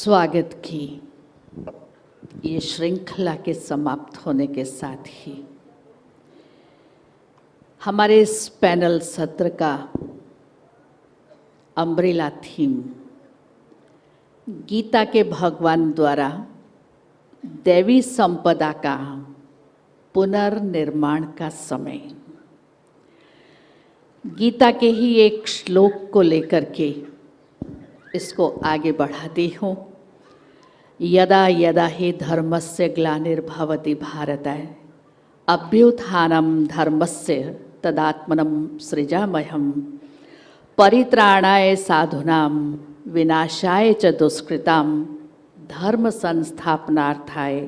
स्वागत की ये श्रृंखला के समाप्त होने के साथ ही हमारे इस पैनल सत्र का अम्ब्रेला थीम गीता के भगवान द्वारा दैवी संपदा का पुनर्निर्माण का समय। गीता के ही एक श्लोक को लेकर के इसको आगे बढ़ाती हूँ। यदा यदा हि धर्मस्य ग्लानिर्भवति भारत अभ्युत्थानं धर्मस्य तदात्मनं सृजाम्यहम् परित्राणाय साधूनां विनाशाय च दुष्कृतां धर्म संस्थापनार्थाय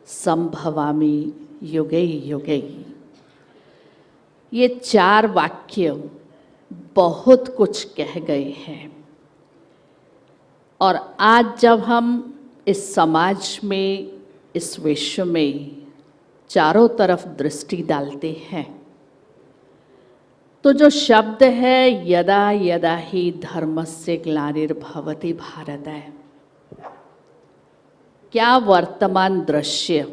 संभवामि युगे युगे। ये चार वाक्य बहुत कुछ कह गए हैं और आज जब हम इस समाज में, इस विश्व में चारों तरफ दृष्टि डालते हैं तो जो शब्द है यदा यदा हि धर्मस्य ग्लानिर्भवति भारत है, क्या वर्तमान दृश्य,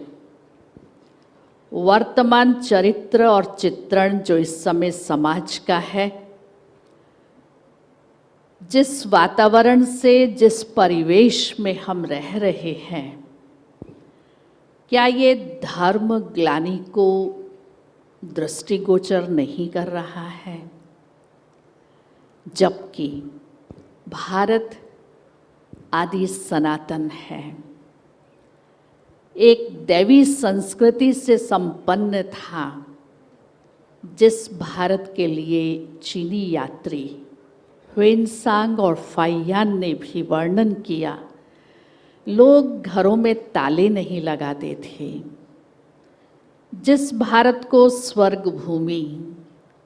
वर्तमान चरित्र और चित्रण जो इस समय समाज का है, जिस वातावरण से, जिस परिवेश में हम रह रहे हैं, क्या ये धर्म ग्लानि को दृष्टिगोचर नहीं कर रहा है? जबकि भारत आदि सनातन है, एक दैवी संस्कृति से संपन्न था, जिस भारत के लिए चीनी यात्री ह्वेनसांग और फाइयान ने भी वर्णन किया। लोग घरों में ताले नहीं लगाते थे। जिस भारत को स्वर्ग भूमि,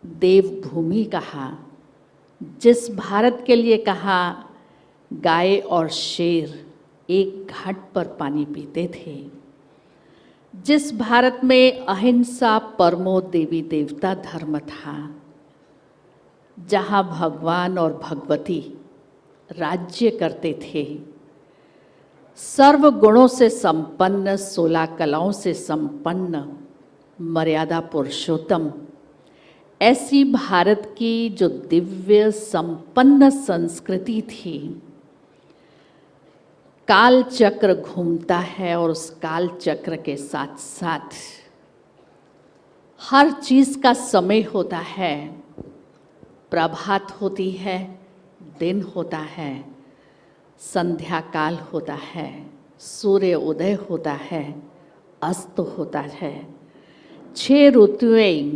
देवभूमि कहा, जिस भारत के लिए कहा गाय और शेर एक घाट पर पानी पीते थे, जिस भारत में अहिंसा परमो देवी देवता धर्म था, जहाँ भगवान और भगवती राज्य करते थे, सर्व गुणों से संपन्न, 16 कलाओं से संपन्न, मर्यादा पुरुषोत्तम, ऐसी भारत की जो दिव्य संपन्न संस्कृति थी, काल चक्र घूमता है और उस काल चक्र के साथ साथ हर चीज़ का समय होता है। प्रभात होती है, दिन होता है, संध्या काल होता है, सूर्य उदय होता है, अस्त होता है। 6 ऋतुएं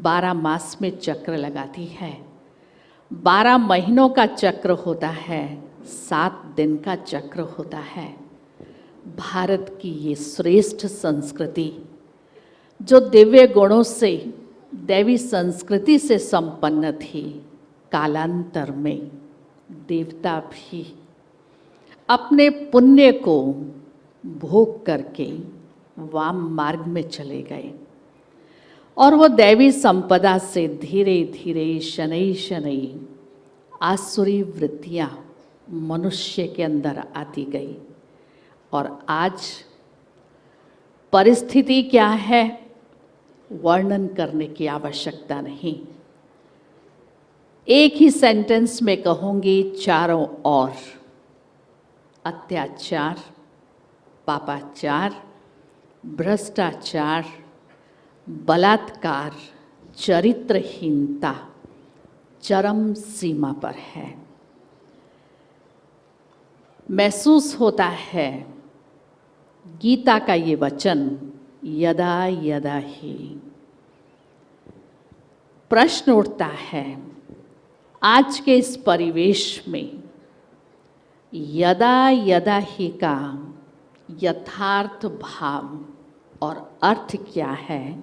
12 मास में चक्र लगाती है। 12 महीनों का चक्र होता है, 7 दिन का चक्र होता है। भारत की ये श्रेष्ठ संस्कृति जो दिव्य गुणों से, दैवी संस्कृति से संपन्न थी, कालांतर में देवता भी अपने पुण्य को भोग करके वाम मार्ग में चले गए और वो दैवी संपदा से धीरे धीरे शनै शनै आसुरी वृत्तियाँ मनुष्य के अंदर आती गई। और आज परिस्थिति क्या है, वर्णन करने की आवश्यकता नहीं। एक ही सेंटेंस में कहूँगी, चारों ओर अत्याचार, पापाचार, भ्रष्टाचार, बलात्कार, चरित्रहीनता चरम सीमा पर है। महसूस होता है गीता का ये वचन यदा यदा ही। प्रश्न उठता है आज के इस परिवेश में यदा यदा ही का यथार्थ भाव और अर्थ क्या है?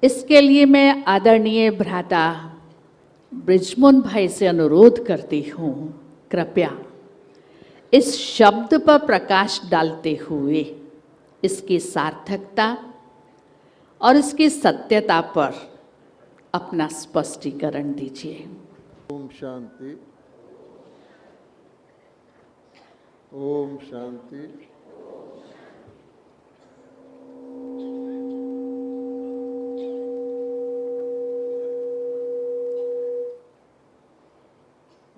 इसके लिए मैं आदरणीय भ्राता ब्रिजमोहन भाई से अनुरोध करती हूँ, कृपया इस शब्द पर प्रकाश डालते हुए इसकी सार्थकता और इसकी सत्यता पर अपना स्पष्टीकरण दीजिए। ओम शांति। ओम शांति।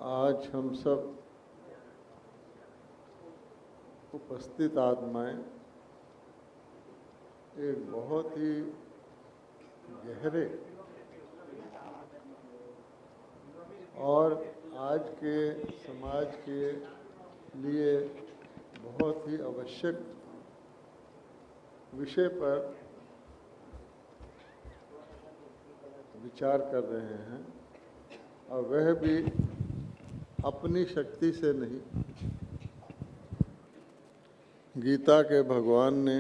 आज हम सब उपस्थित आत्माएं एक बहुत ही गहरे और आज के समाज के लिए बहुत ही आवश्यक विषय पर विचार कर रहे हैं, और वह भी अपनी शक्ति से नहीं। गीता के भगवान ने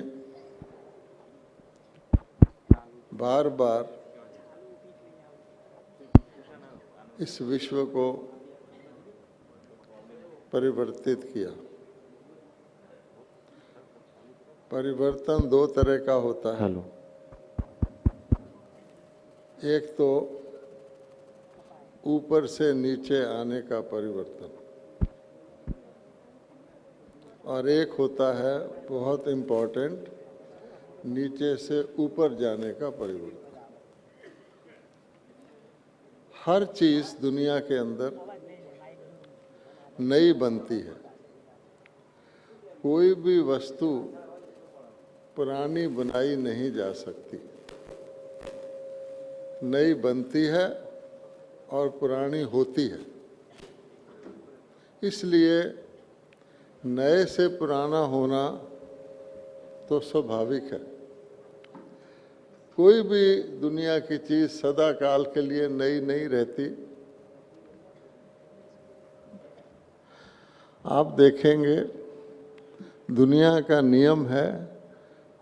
बार बार इस विश्व को परिवर्तित किया। परिवर्तन दो तरह का होता है। एक तो ऊपर से नीचे आने का परिवर्तन, और एक होता है बहुत इम्पोर्टेंट नीचे से ऊपर जाने का परिवर्तन। हर चीज दुनिया के अंदर नई बनती है। कोई भी वस्तु पुरानी बनाई नहीं जा सकती, नई बनती है और पुरानी होती है। इसलिए नए से पुराना होना तो स्वाभाविक है। कोई भी दुनिया की चीज सदा काल के लिए नई नहीं रहती। आप देखेंगे दुनिया का नियम है,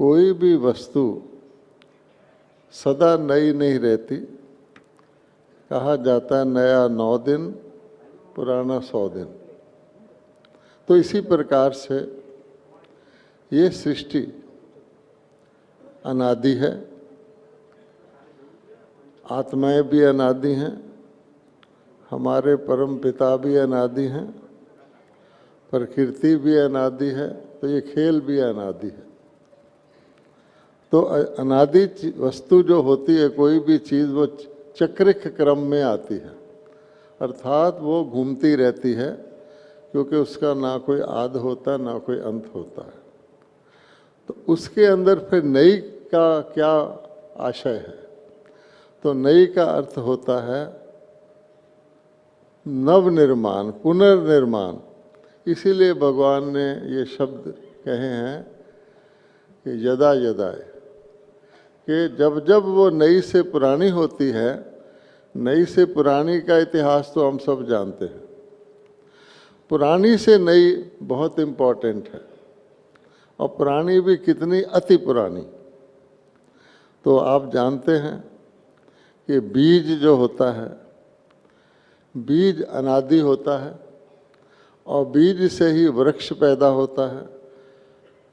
कोई भी वस्तु सदा नई नहीं रहती। कहा जाता है नया 9 दिन, पुराना 100 दिन। तो इसी प्रकार से ये सृष्टि अनादि है। आत्माएं भी अनादि हैं, हमारे परम पिता भी अनादि हैं, प्रकृति भी अनादि है, तो ये खेल भी अनादि है। तो अनादि वस्तु जो होती है, कोई भी चीज़, वो चक्रिक क्रम में आती है, अर्थात वो घूमती रहती है, क्योंकि उसका ना कोई आद होता ना कोई अंत होता है। तो उसके अंदर फिर नई का क्या आशय है? तो नई का अर्थ होता है नवनिर्माण, पुनर्निर्माण। इसीलिए भगवान ने ये शब्द कहे हैं कि यदा यदा, कि जब जब वो नई से पुरानी होती है। नई से पुरानी का इतिहास तो हम सब जानते हैं। पुरानी से नई बहुत इम्पोर्टेंट है, और पुरानी भी कितनी अति पुरानी। तो आप जानते हैं कि बीज जो होता है, बीज अनादि होता है, और बीज से ही वृक्ष पैदा होता है।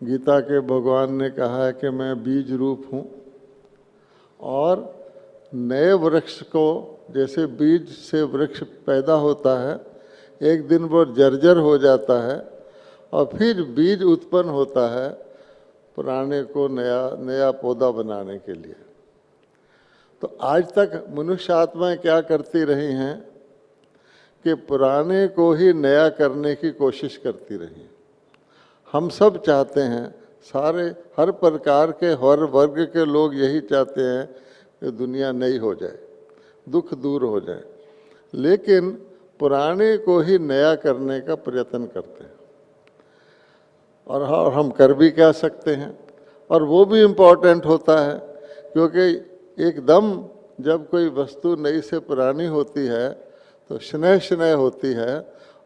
गीता के भगवान ने कहा है कि मैं बीज रूप हूँ, और नए वृक्ष को, जैसे बीज से वृक्ष पैदा होता है, एक दिन वो जर्जर हो जाता है, और फिर बीज उत्पन्न होता है पुराने को नया पौधा बनाने के लिए। तो आज तक मनुष्य आत्माएं क्या करती रही हैं कि पुराने को ही नया करने की कोशिश करती रही। हम सब चाहते हैं, हर प्रकार के, हर वर्ग के लोग यही चाहते हैं कि दुनिया नई हो जाए, दुख दूर हो जाए, लेकिन पुराने को ही नया करने का प्रयत्न करते हैं। और हम कर भी क्या सकते हैं, और वो भी इम्पोर्टेंट होता है, क्योंकि एकदम जब कोई वस्तु नई से पुरानी होती है तो स्नेह स्नेह होती है,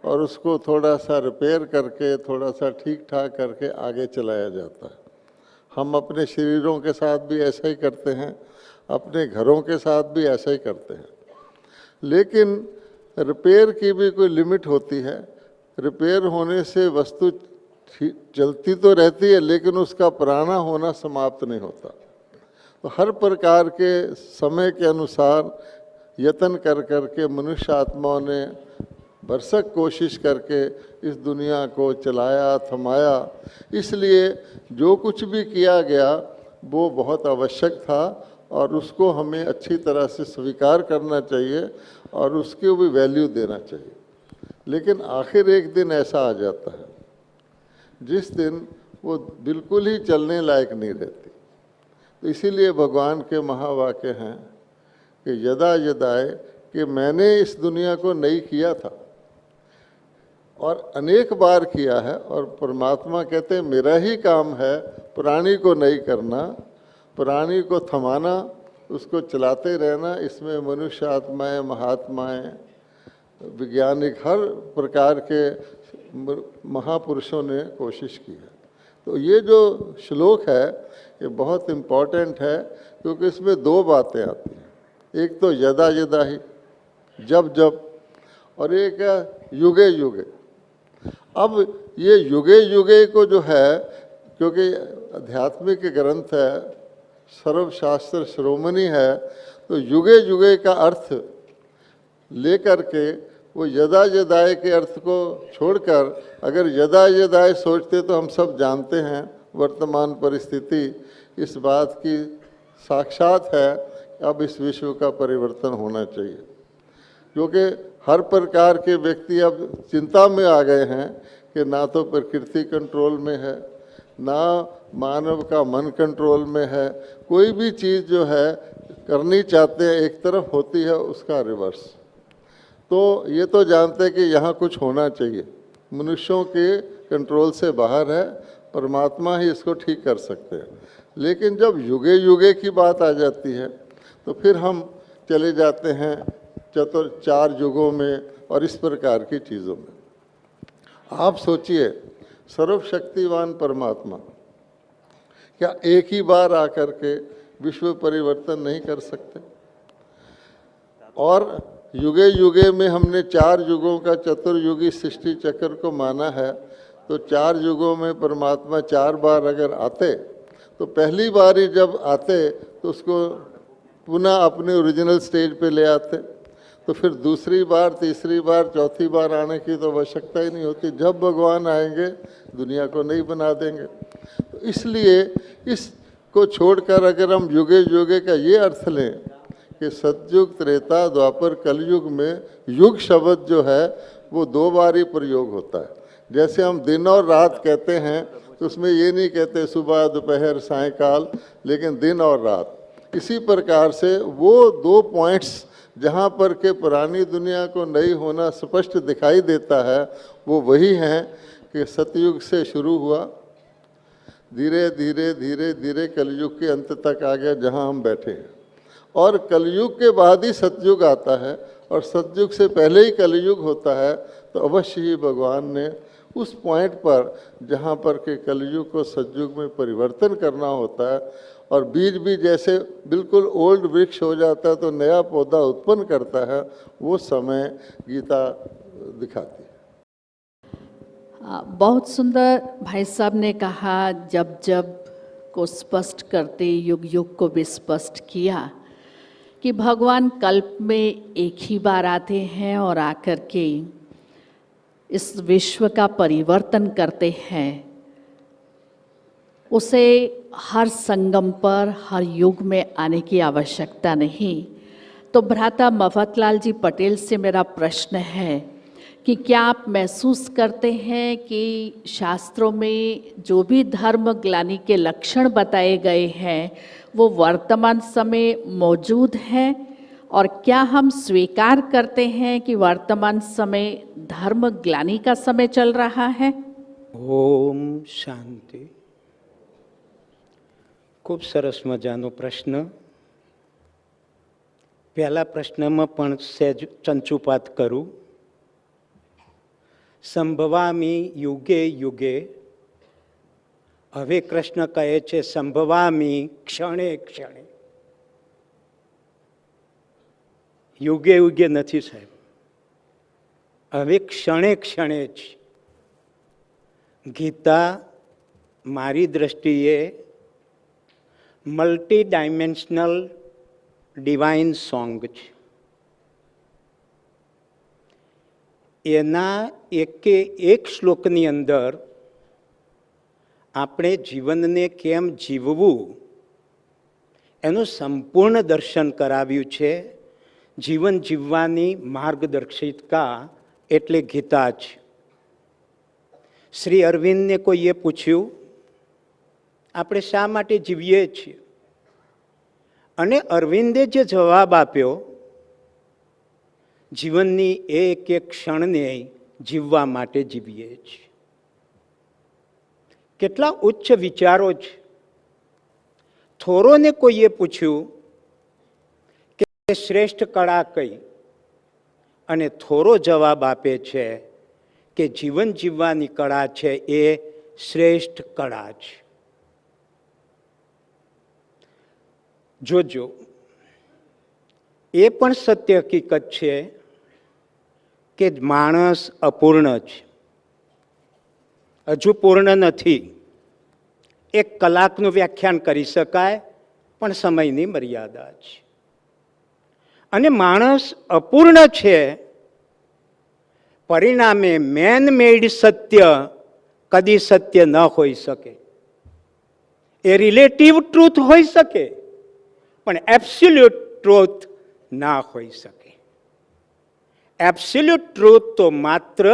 और उसको थोड़ा सा रिपेयर करके, थोड़ा सा ठीक ठाक करके आगे चलाया जाता है। हम अपने शरीरों के साथ भी ऐसा ही करते हैं, अपने घरों के साथ भी ऐसा ही करते हैं। लेकिन रिपेयर की भी कोई लिमिट होती है। रिपेयर होने से वस्तु चलती तो रहती है, लेकिन उसका पुराना होना समाप्त नहीं होता। तो हर प्रकार के समय के अनुसार यत्न कर कर के मनुष्य आत्माओं ने भरसक कोशिश करके इस दुनिया को चलाया, थमाया। इसलिए जो कुछ भी किया गया वो बहुत आवश्यक था और उसको हमें अच्छी तरह से स्वीकार करना चाहिए और उसको भी वैल्यू देना चाहिए। लेकिन आखिर एक दिन ऐसा आ जाता है जिस दिन वो बिल्कुल ही चलने लायक नहीं रहती। तो इसीलिए भगवान के महावाक्य हैं कि यदा यदाए, कि मैंने इस दुनिया को नई किया था और अनेक बार किया है, और परमात्मा कहते हैं मेरा ही काम है प्राणी को नई करना, प्राणी को थमाना, उसको चलाते रहना। इसमें मनुष्य आत्माएँ, महात्माएँ, वैज्ञानिक, हर प्रकार के महापुरुषों ने कोशिश की है। तो ये जो श्लोक है ये बहुत इम्पोर्टेंट है क्योंकि इसमें दो बातें आती हैं। एक तो यदा यदा ही, जब जब, और एक है युगे युगे। अब ये युगे युगे को जो है, क्योंकि आध्यात्मिक ग्रंथ है, सर्वशास्त्र शिरोमणि है, तो युगे युगे का अर्थ लेकर के वो यदा यदाए के अर्थ को छोड़कर अगर यदा यदाए सोचते तो हम सब जानते हैं वर्तमान परिस्थिति इस बात की साक्षात है अब इस विश्व का परिवर्तन होना चाहिए। क्योंकि हर प्रकार के व्यक्ति अब चिंता में आ गए हैं कि ना तो प्रकृति कंट्रोल में है, ना मानव का मन कंट्रोल में है। कोई भी चीज़ जो है करनी चाहते हैं एक तरफ होती है उसका रिवर्स। तो ये तो जानते हैं कि यहाँ कुछ होना चाहिए, मनुष्यों के कंट्रोल से बाहर है, परमात्मा ही इसको ठीक कर सकते हैं। लेकिन जब युगे युगे की बात आ जाती है तो फिर हम चले जाते हैं चार युगों में और इस प्रकार की चीज़ों में। आप सोचिए, सर्वशक्तिवान परमात्मा क्या एक ही बार आकर के विश्व परिवर्तन नहीं कर सकते? और युगे युगे में हमने 4 युगों का चतुर्युगी सृष्टि चक्र को माना है, तो 4 युगों में परमात्मा 4 बार अगर आते तो पहली बार ही जब आते तो उसको पुनः अपने ओरिजिनल स्टेज पे ले आते, तो फिर दूसरी बार, तीसरी बार, चौथी बार आने की तो आवश्यकता ही नहीं होती। जब भगवान आएंगे दुनिया को नहीं बना देंगे। तो इसलिए इसको छोड़कर अगर हम युगे युगे का ये अर्थ लें कि सतयुग, त्रेता, द्वापर, कलयुग में युग शब्द जो है वो 2 बार ही प्रयोग होता है। जैसे हम दिन और रात कहते हैं तो उसमें ये नहीं कहते सुबह, दोपहर, सायंकाल, लेकिन दिन और रात। इसी प्रकार से वो 2 पॉइंट्स जहाँ पर के पुरानी दुनिया को नई होना स्पष्ट दिखाई देता है वो वही हैं कि सतयुग से शुरू हुआ, धीरे धीरे धीरे धीरे कलयुग के अंत तक आ गया जहाँ हम बैठे हैं, और कलयुग के बाद ही सतयुग आता है और सतयुग से पहले ही कलयुग होता है। तो अवश्य ही भगवान ने उस पॉइंट पर जहाँ पर के कलयुग को सतयुग में परिवर्तन करना होता है, और बीज भी जैसे बिल्कुल ओल्ड वृक्ष हो जाता है तो नया पौधा उत्पन्न करता है, वो समय गीता दिखाती है। बहुत सुंदर भाई साहब ने कहा, जब जब को स्पष्ट करते युग युग को भी स्पष्ट किया कि भगवान कल्प में एक ही बार आते हैं और आकर के इस विश्व का परिवर्तन करते हैं। उसे हर संगम पर, हर युग में आने की आवश्यकता नहीं। तो भ्राता मफतलाल जी पटेल से मेरा प्रश्न है कि क्या आप महसूस करते हैं कि शास्त्रों में जो भी धर्म ग्लानि के लक्षण बताए गए हैं वो वर्तमान समय मौजूद हैं, और क्या हम स्वीकार करते हैं कि वर्तमान समय धर्म ग्लानि का समय चल रहा है? ओम शांति। खूब सरस मजानो प्रश्न। पहला प्रश्નમાં પણ સહેજ ચંચુપાત કરું। સંભવામી યુગે યુગે, હવે કૃષ્ણ કહે છે સંભવામી ક્ષણે ક્ષણે। યુગે યુગે નથી સાહેબ, હવે ક્ષણે ક્ષણે જ। ગીતા મારી દ્રષ્ટિએ મલ્ટી ડાયમેન્શનલ ડિવાઇન સોંગ છે। એના એકે એક શ્લોકની અંદર આપણે જીવનને કેમ જીવવું એનું સંપૂર્ણ દર્શન કરાવ્યું છે. જીવન જીવવાની માર્ગદર્શિકા એટલે ગીતા જ. શ્રી અરવિંદને કોઈએ પૂછ્યું, આપણે શા માટે જીવીએ છીએ? અને અરવિંદે જે જવાબ આપ્યો, જીવનની એક એક ક્ષણને જીવવા માટે જીવીએ છીએ. કેટલા ઉચ્ચ વિચારો છે. થોરોને કોઈએ પૂછ્યું કે શ્રેષ્ઠ કળા કઈ, અને થોરો જવાબ આપે છે કે જીવન જીવવાની કળા છે એ શ્રેષ્ઠ કળા છે. જોજો, એ પણ સત્ય હકીકત છે કે માણસ અપૂર્ણ છે, હજુ પૂર્ણ નથી. 1 કલાકનું વ્યાખ્યાન કરી શકાય, પણ સમયની મર્યાદા છે. અને માણસ અપૂર્ણ છે, પરિણામે મેન મેડ સત્ય કદી સત્ય ન હોઈ શકે. એ રિલેટિવ ટ્રુથ હોઈ શકે, પણ એબ્સોલ્યુટ ટ્રુથ ના હોઈ શકે. એબ્સોલ્યુટ ટ્રુથ તો માત્ર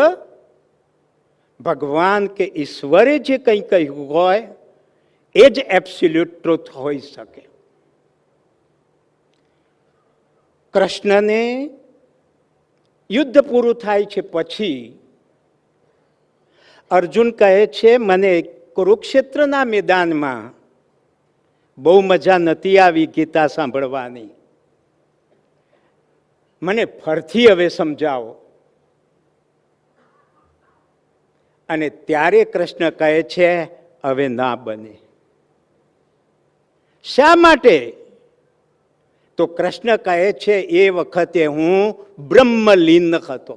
ભગવાન કે ઈશ્વરે જે કંઈ કહ્યું હોય એ જ એબ્સોલ્યુટ ટ્રુથ હોઈ શકે. કૃષ્ણને યુદ્ધ પૂરું થાય છે પછી અર્જુન કહે છે, મને કુરુક્ષેત્રના મેદાનમાં બહુ મજા નથી આવી ગીતા સાંભળવાની, મને ફરથી હવે સમજાવો. અને ત્યારે કૃષ્ણ કહે છે, હવે ના બને. શા માટે? તો કૃષ્ણ કહે છે, એ વખતે હું બ્રહ્મલીન હતો.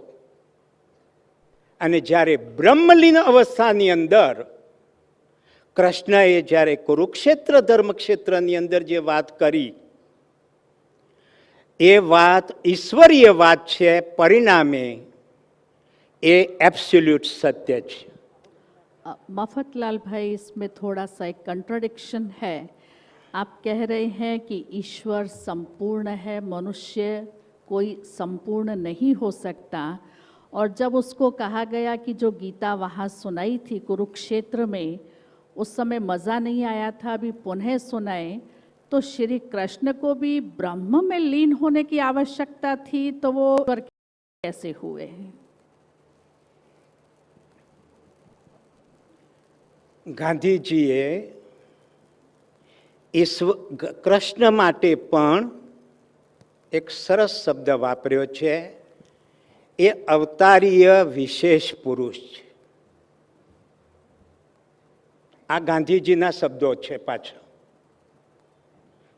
અને જ્યારે બ્રહ્મલીન અવસ્થાની અંદર કૃષ્ણએ જ્યારે કુરુક્ષેત્ર ધર્મક્ષેત્રની અંદર જે વાત કરી, એ વાત ઈશ્વરીય વાત છે, પરિણામે એ एब्सोल्यूट सत्य है। मफतलाल भाई, इसमें थोड़ा सा एक कंट्राडिक्शन है। आप कह रहे हैं कि ईश्वर संपूर्ण है, मनुष्य कोई संपूर्ण नहीं हो सकता, और जब उसको कहा गया कि जो गीता वहाँ सुनाई थी कुरुक्षेत्र में, उस समय मज़ा नहीं आया था, अभी पुनः सुनाए, तो श्री कृष्ण को भी ब्रह्म में लीन होने की आवश्यकता थी, तो वो कैसे हुए? ગાંધીજીએ કૃષ્ણ માટે પણ એક સરસ શબ્દ વાપર્યો છે, એ અવતારીય વિશેષ પુરુષ છે. આ ગાંધીજીના શબ્દો છે. પાછળ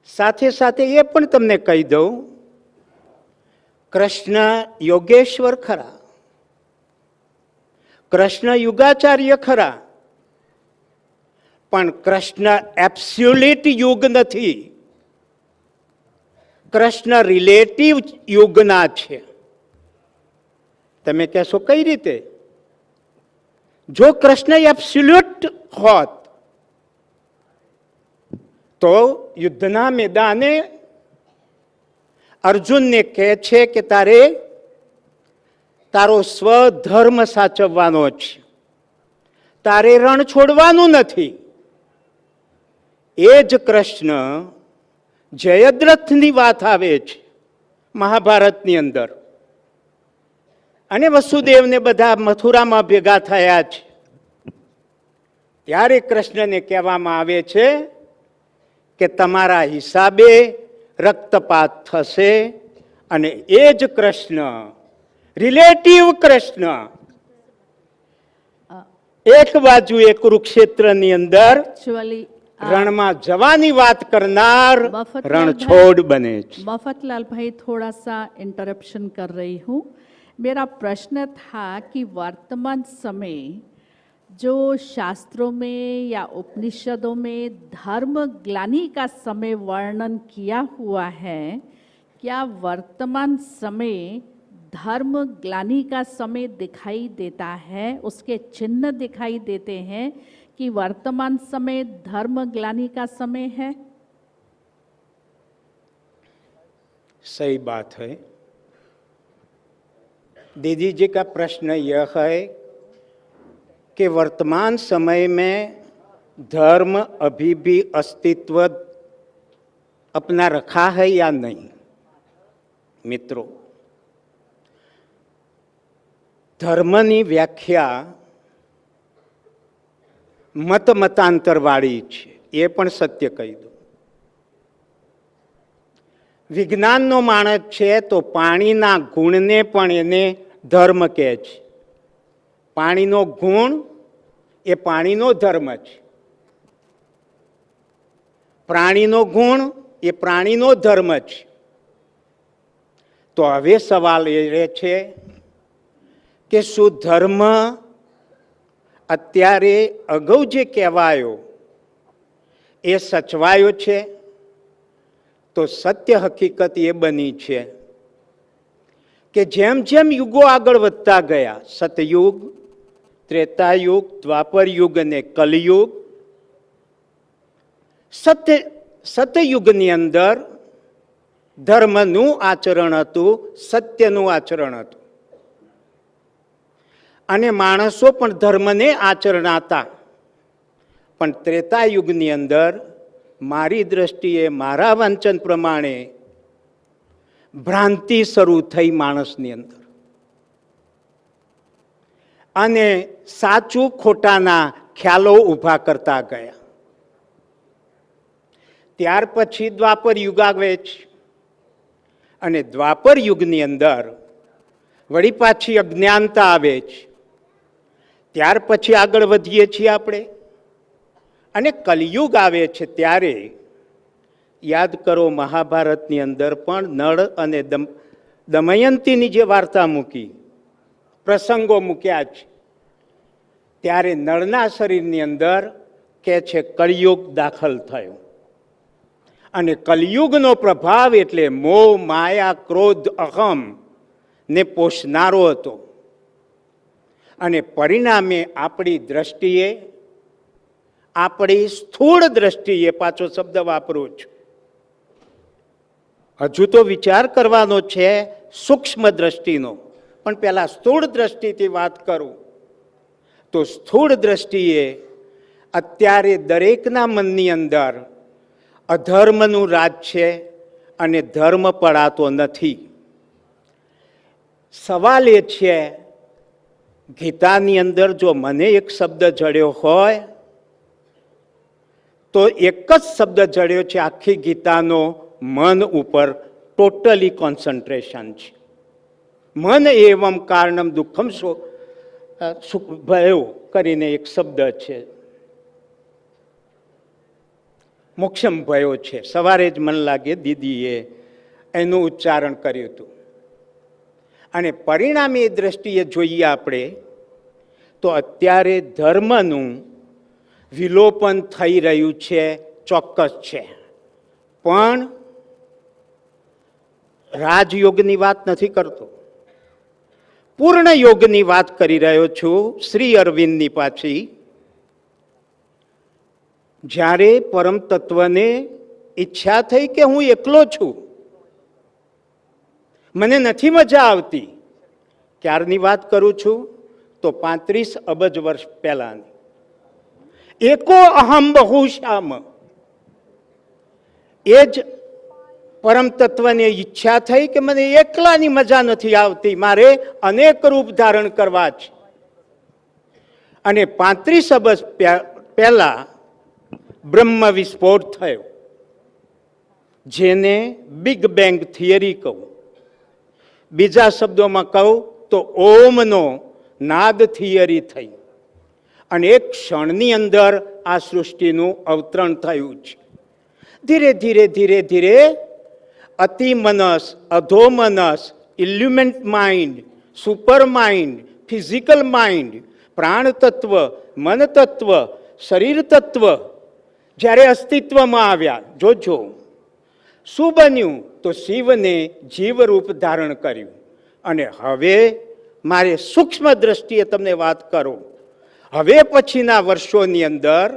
સાથે સાથે એ પણ તમને કહી દઉં, કૃષ્ણ યોગેશ્વર ખરા, કૃષ્ણ યુગાચાર્ય ખરા, પણ કૃષ્ણ એબ્સોલ્યુટ યુગ નથી. કૃષ્ણ રિલેટિવ યુગના છે. તમે કહેશો કઈ રીતે? જો કૃષ્ણ એબ્સોલ્યુટ હોત તો યુદ્ધના મેદાને અર્જુનને કહે છે કે તારો સ્વધર્મ સાચવવાનો છે, તારે રણ છોડવાનું નથી. એ જ કૃષ્ણ જયદ્રથની વાત આવે છે મહાભારતની અંદર, અને વસુદેવને બધા મથુરામાં ભેગા થયા છે, ત્યારે કૃષ્ણને કહેવામાં આવે છે કે તમારા હિસાબે રક્તપાત થશે. અને એ જ કૃષ્ણ, રિલેટિવ કૃષ્ણ, એક બાજુએ કુરુક્ષેત્રની અંદર रणमा जवानी बात करनार रणछोड़ बने। मफतलाल भाई, थोड़ा सा इंटरप्शन कर रही हूँ। मेरा प्रश्न था कि वर्तमान समय जो शास्त्रों में या उपनिषदों में धर्म ग्लानि का समय वर्णन किया हुआ है, क्या वर्तमान समय धर्म ग्लानि का समय दिखाई देता है, उसके चिन्ह दिखाई देते हैं कि वर्तमान समय धर्म ग्लानि का समय है। सही बात है। दीदी जी का प्रश्न यह है कि वर्तमान समय में धर्म अभी भी अस्तित्व अपना रखा है या नहीं। મિત્રો, ધર્મની વ્યાખ્યા મતાંતરવાળી છે, એ પણ સત્ય કહી દઉં. વિજ્ઞાનનો માણસ છે તો પાણીના ગુણને પણ એને ધર્મ કહે છે. પાણીનો ગુણ એ પાણીનો ધર્મ છે. પ્રાણીનો ગુણ એ પ્રાણીનો ધર્મ છે. તો હવે સવાલ એ રહે છે કે શું ધર્મ અત્યારે અગાઉ જે કહેવાયો એ સચવાયો છે? તો સત્ય હકીકત એ બની છે કે જેમ જેમ યુગો આગળ વધતા ગયા, સતયુગ, ત્રેતાયુગ, દ્વાપર યુગ અને કલયુગ, સતયુગની અંદર ધર્મનું આચરણ હતું, સત્યનું આચરણ હતું, અને માણસો પણ ધર્મને આચરણાતા. પણ ત્રેતાયુગની અંદર મારી દ્રષ્ટિએ, મારા વાંચન પ્રમાણે ભ્રાંતિ શરૂ થઈ માણસની અંદર, અને સાચું ખોટાના ખ્યાલો ઊભા કરતા ગયા. ત્યાર પછી દ્વાપર યુગ આવે છે, અને દ્વાપર યુગની અંદર વળી પાછી અજ્ઞાનતા આવે છે. ત્યાર પછી આગળ વધીએ છીએ આપણે, અને કલયુગ આવે છે. ત્યારે યાદ કરો, મહાભારતની અંદર પણ નળ અને દમયંતીની જે વાર્તા મૂકી, પ્રસંગો મૂક્યા છે, ત્યારે નળના શરીરની અંદર કે છે કલયુગ દાખલ થયો. અને કલયુગનો પ્રભાવ એટલે મોહ, માયા, ક્રોધ, અહમ ને પોષનારો હતો. અને પરિણામે આપણી દ્રષ્ટિએ, આપણી સ્થૂળ દ્રષ્ટિએ, પાછો શબ્દ વાપરું છું, હજુ તો વિચાર કરવાનો છે સૂક્ષ્મ દ્રષ્ટિનો, પણ પહેલા સ્થૂળ દ્રષ્ટિથી વાત કરું તો સ્થૂળ દ્રષ્ટિએ અત્યારે દરેકના મનની અંદર અધર્મનું રાજ છે અને ધર્મ પડાતો નથી. સવાલ એ છે, ગીતાની અંદર જો મને એક શબ્દ જડ્યો હોય તો એક જ શબ્દ જડ્યો છે, આખી ગીતાનો મન ઉપર ટોટલી કોન્સન્ટ્રેશન છે. મન એવમ કારણમ દુઃખમ ભયો કરીને એક શબ્દ છે, મોક્ષમ ભયો છે. સવારે જ મન લાગે દીદીએ એનું ઉચ્ચારણ કર્યું હતું. અને પરિણામે એ દ્રષ્ટિએ જોઈએ આપણે તો અત્યારે ધર્મનું વિલોપન થઈ રહ્યું છે, ચોક્કસ છે. પણ રાજયોગની વાત નથી કરતો, પૂર્ણ યોગની વાત કરી રહ્યો છું. શ્રી અરવિંદની પાછી જ્યારે પરમ તત્વને ઈચ્છા થઈ કે હું એકલો છું, મને નથી મજા આવતી. ક્યારની વાત કરું છું? તો 35 અબજ વર્ષ પહેલાની. એકો અહમ બહુ શ્યામ, એ જ પરમ તત્વને ઈચ્છા થઈ કે મને એકલાની મજા નથી આવતી, મારે અનેક રૂપ ધારણ કરવા છે. અને 35 અબજ પહેલા બ્રહ્મ વિસ્ફોટ થયો, જેને બિગ બેંગ થિયરી કહું. બીજા શબ્દોમાં કહું તો ઓમનો નાદ થિયરી થઈ. અને એક ક્ષણની અંદર આ સૃષ્ટિનું અવતરણ થયું છે. ધીરે ધીરે ધીરે ધીરે અતિમનસ, અધોમનસ, illumined mind, super mind, physical mind, પ્રાણ તત્વ, મન તત્વ, શરીર તત્વ જ્યારે અસ્તિત્વમાં આવ્યા, જોજો શું બન્યું? તો શિવને જીવરૂપ ધારણ કર્યું. અને હવે મારે સૂક્ષ્મ દ્રષ્ટિએ તમને વાત કરું, હવે પછીના વર્ષોની અંદર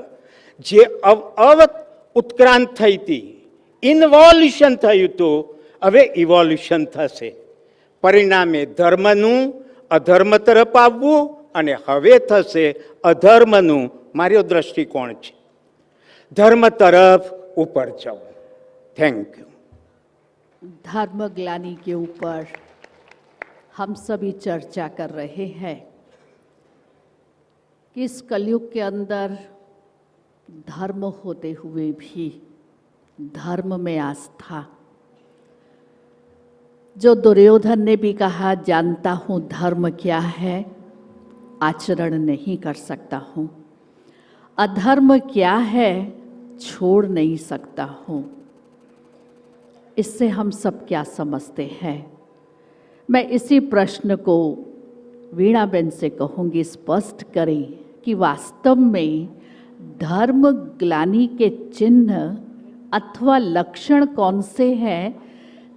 જે ઉત્ક્રાંત થઈ હતી, ઇન્વોલ્યુશન થયું હતું, હવે ઇવોલ્યુશન થશે. પરિણામે ધર્મનું અધર્મ તરફ આવવું અને હવે થશે અધર્મનું, મારો દ્રષ્ટિકોણ છે, ધર્મ તરફ ઉપર જવું. Thank you. धर्म ग्लानि के ऊपर हम सभी चर्चा कर रहे हैं कि इस कलयुग के अंदर धर्म होते हुए भी धर्म में आस्था, जो दुर्योधन ने भी कहा जानता हूँ धर्म क्या है, आचरण नहीं कर सकता हूँ, अधर्म क्या है छोड़ नहीं सकता हूँ. इससे हम सब क्या समझते हैं? मैं इसी प्रश्न को वीणाबेन से कहूँगी स्पष्ट करें कि वास्तव में धर्म ग्लानि के चिन्ह अथवा लक्षण कौन से हैं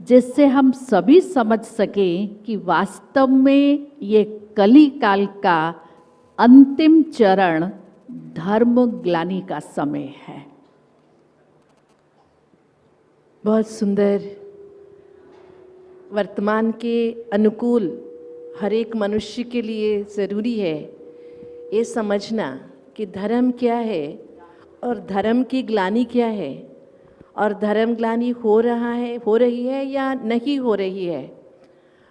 जिससे हम सभी समझ सकें कि वास्तव में ये कली काल का अंतिम चरण धर्म ग्लानि का समय है. बहुत सुंदर. वर्तमान के अनुकूल हर एक मनुष्य के लिए ज़रूरी है ये समझना कि धर्म क्या है और धर्म की ग्लानि क्या है, और धर्म ग्लानि हो रही है या नहीं हो रही है.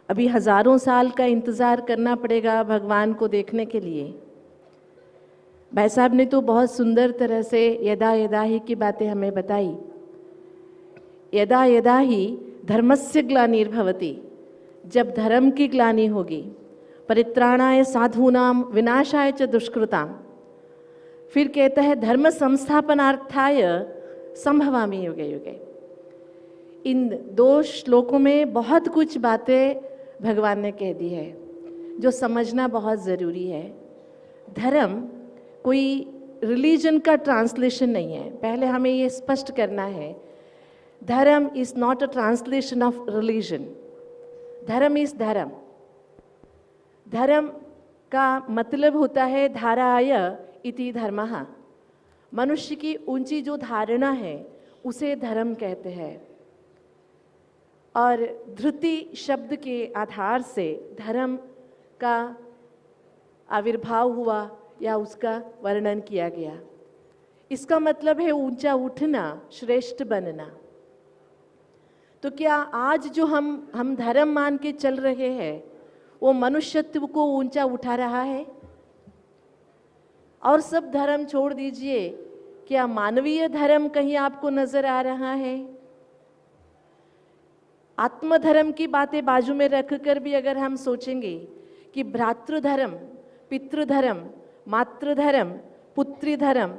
अभी हज़ारों साल का इंतज़ार करना पड़ेगा भगवान को देखने के लिए. भाई साहब ने तो बहुत सुंदर तरह से यदा यदा ही की बातें हमें बताई. यदा यदा ही धर्मस्य ग्लानिर्भवति, जब धर्म की ग्लानि होगी, परित्राणाय साधूनाम विनाशाय च दुष्कृताम. फिर कहता है धर्म संस्थापनार्थाय संभवामि युगे युगे. इन 2 श्लोकों में बहुत कुछ बातें भगवान ने कह दी है जो समझना बहुत ज़रूरी है. धर्म कोई रिलीजन का ट्रांसलेशन नहीं है, पहले हमें ये स्पष्ट करना है. धर्म is not a translation of religion. धर्म इज धर्म. धर्म का मतलब होता है धाराय इति धर्मः. मनुष्य की ऊंची जो धारणा है उसे धर्म कहते हैं. और धृति शब्द के आधार से धर्म का आविर्भाव हुआ या उसका वर्णन किया गया. इसका मतलब है ऊंचा उठना, श्रेष्ठ बनना. तो क्या आज जो हम धर्म मान के चल रहे हैं वो मनुष्यत्व को ऊंचा उठा रहा है? और सब धर्म छोड़ दीजिए, क्या मानवीय धर्म कहीं आपको नजर आ रहा है? आत्मधर्म की बातें बाजू में रखकर भी अगर हम सोचेंगे कि भ्रातृधर्म, पितृधर्म, मातृधर्म, पुत्रीधर्म,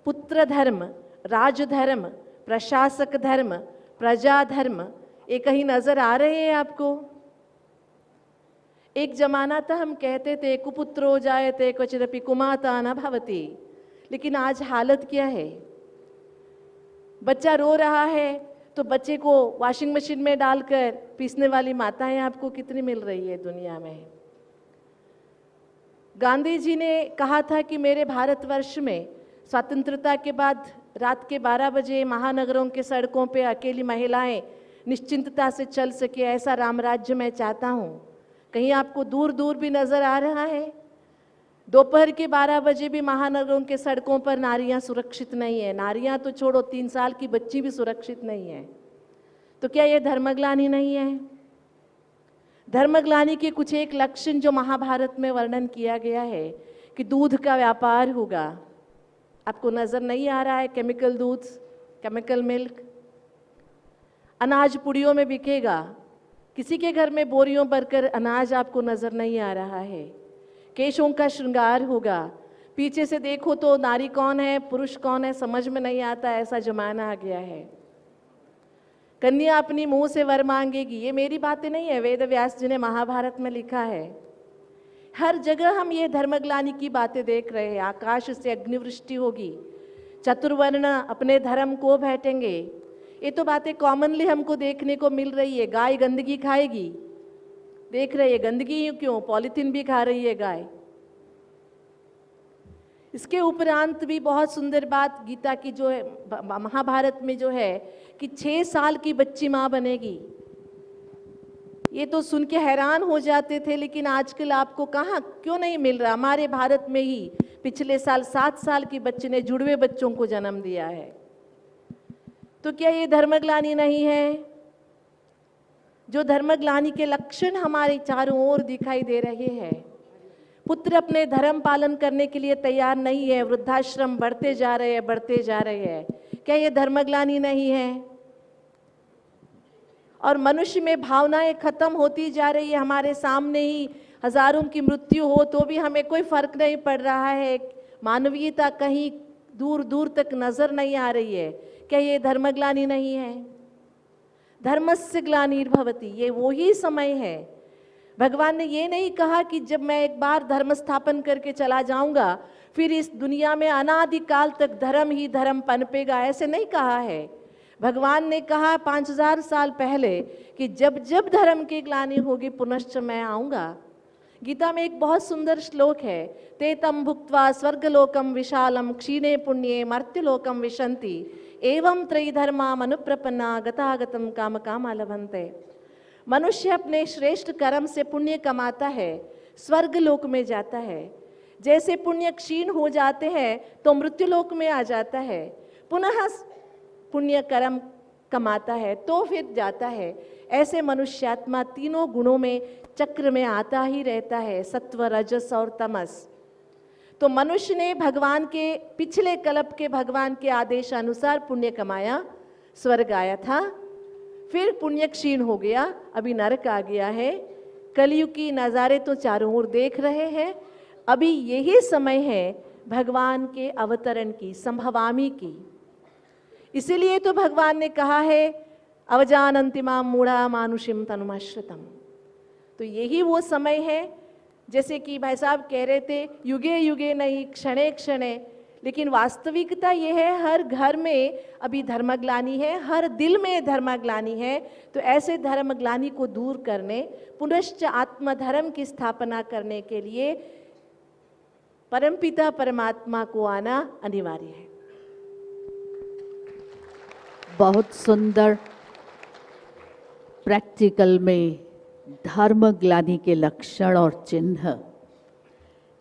पुत्रधर्म, राजधर्म, प्रशासक धर्म, प्रजा धर्म, ये कहीं नजर आ रहे हैं आपको? एक जमाना था हम कहते थे कुपुत्रो जायते क्वचिदपि कुमाता न भवति, लेकिन आज हालत क्या है? बच्चा रो रहा है तो बच्चे को वॉशिंग मशीन में डालकर पीसने वाली माताएं आपको कितनी मिल रही है दुनिया में. गांधी जी ने कहा था कि मेरे भारतवर्ष में स्वतंत्रता के बाद रात के 12 बजे महानगरों के सड़कों पे अकेली महिलाएं निश्चिंतता से चल सके, ऐसा राम राज्य मैं चाहता हूँ. कहीं आपको दूर दूर भी नजर आ रहा है? दोपहर के 12 बजे भी महानगरों के सड़कों पर नारियां सुरक्षित नहीं है. नारियां तो छोड़ो, 3 साल की बच्ची भी सुरक्षित नहीं है. तो क्या ये धर्मग्लानि नहीं है? धर्मग्लानि के कुछ एक लक्षण जो महाभारत में वर्णन किया गया है कि दूध का व्यापार होगा. आपको नजर नहीं आ रहा है? केमिकल दूध, केमिकल मिल्क. अनाज पुड़ियों में बिकेगा, किसी के घर में बोरियों भरकर अनाज आपको नजर नहीं आ रहा है. केशों का श्रृंगार होगा, पीछे से देखो तो नारी कौन है पुरुष कौन है समझ में नहीं आता, ऐसा जमाना आ गया है. कन्या अपनी मुंह से वर मांगेगी. ये मेरी बातें नहीं है, वेद व्यास जी ने महाभारत में लिखा है. हर जगह हम ये धर्मग्लानि की बातें देख रहे हैं. आकाश से अग्निवृष्टि होगी, चतुर्वर्ण अपने धर्म को बैठेंगे. ये तो बातें कॉमनली हमको देखने को मिल रही है. गाय गंदगी खाएगी, देख रहे हैं गंदगी क्यों, पॉलीथीन भी खा रही है गाय। इसके उपरांत भी बहुत सुंदर बात गीता की जो है, महाभारत में जो है कि 6 साल की बच्ची माँ बनेगी। ये तो सुन के हैरान हो जाते थे, लेकिन आजकल आपको कहाँ क्यों नहीं मिल रहा। हमारे भारत में ही पिछले साल 7 साल की बच्ची ने जुड़वे बच्चों को जन्म दिया है। तो क्या ये धर्मग्लानि नहीं है? जो धर्मग्लानि के लक्षण हमारे चारों ओर दिखाई दे रहे हैं। पुत्र अपने धर्म पालन करने के लिए तैयार नहीं है, वृद्धाश्रम बढ़ते जा रहे हैं। क्या ये धर्मग्लानि नहीं है? और मनुष्य में भावनाएं खत्म होती जा रही है। हमारे सामने ही हजारों की मृत्यु हो तो भी हमें कोई फर्क नहीं पड़ रहा है। मानवीयता कहीं दूर दूर तक नजर नहीं आ रही है। क्या ये धर्मग्लानि नहीं है? धर्मस्य ग्लानिर्भवति, ये वो ही समय है। भगवान ने ये नहीं कहा कि जब मैं एक बार धर्म स्थापन करके चला जाऊंगा फिर इस दुनिया में अनादिकाल तक धर्म ही धर्म पनपेगा, ऐसे नहीं कहा है। भगवान ने कहा 5000 साल पहले कि जब जब धर्म की ग्लानि होगी पुनश्च मैं आऊंगा। गीता में एक बहुत सुंदर श्लोक है, ते तम भुक्त्वा स्वर्गलोकम विशालम क्षीणे पुण्ये मर्त्यलोकम विशन्ति एवं त्रयी धर्मा मनुप्रपन्ना गतागतम काम कामा लभन्ते। मनुष्य अपने श्रेष्ठ कर्म से पुण्य कमाता है, स्वर्ग लोक में जाता है। जैसे पुण्य क्षीण हो जाते हैं तो मृत्युलोक में आ जाता है, पुनः पुण्य कर्म कमाता है तो फिर जाता है। ऐसे मनुष्यात्मा तीनों गुणों में चक्र में आता ही रहता है, सत्व रजस और तमस। तो मनुष्य ने भगवान के पिछले कल्प के भगवान के आदेश अनुसार पुण्य कमाया, स्वर्ग आया था, फिर पुण्य क्षीण हो गया, अभी नरक आ गया है। कलयुग की नज़ारे तो चारों ओर देख रहे हैं। अभी यही समय है भगवान के अवतरण की, संभवामी की। इसीलिए तो भगवान ने कहा है अवजानन्ति मां मूढ़ा मानुषिम तनुमाश्रितम। तो यही वो समय है, जैसे कि भाई साहब कह रहे थे, युगे युगे नहीं क्षणे क्षणे। लेकिन वास्तविकता ये है हर घर में अभी धर्मग्लानि है, हर दिल में धर्मग्लानि है। तो ऐसे धर्मग्लानि को दूर करने, पुनश्च आत्मधर्म की स्थापना करने के लिए परमपिता परमात्मा को आना अनिवार्य है। बहुत सुंदर प्रैक्टिकल में धर्मग्लानि के लक्षण और चिन्ह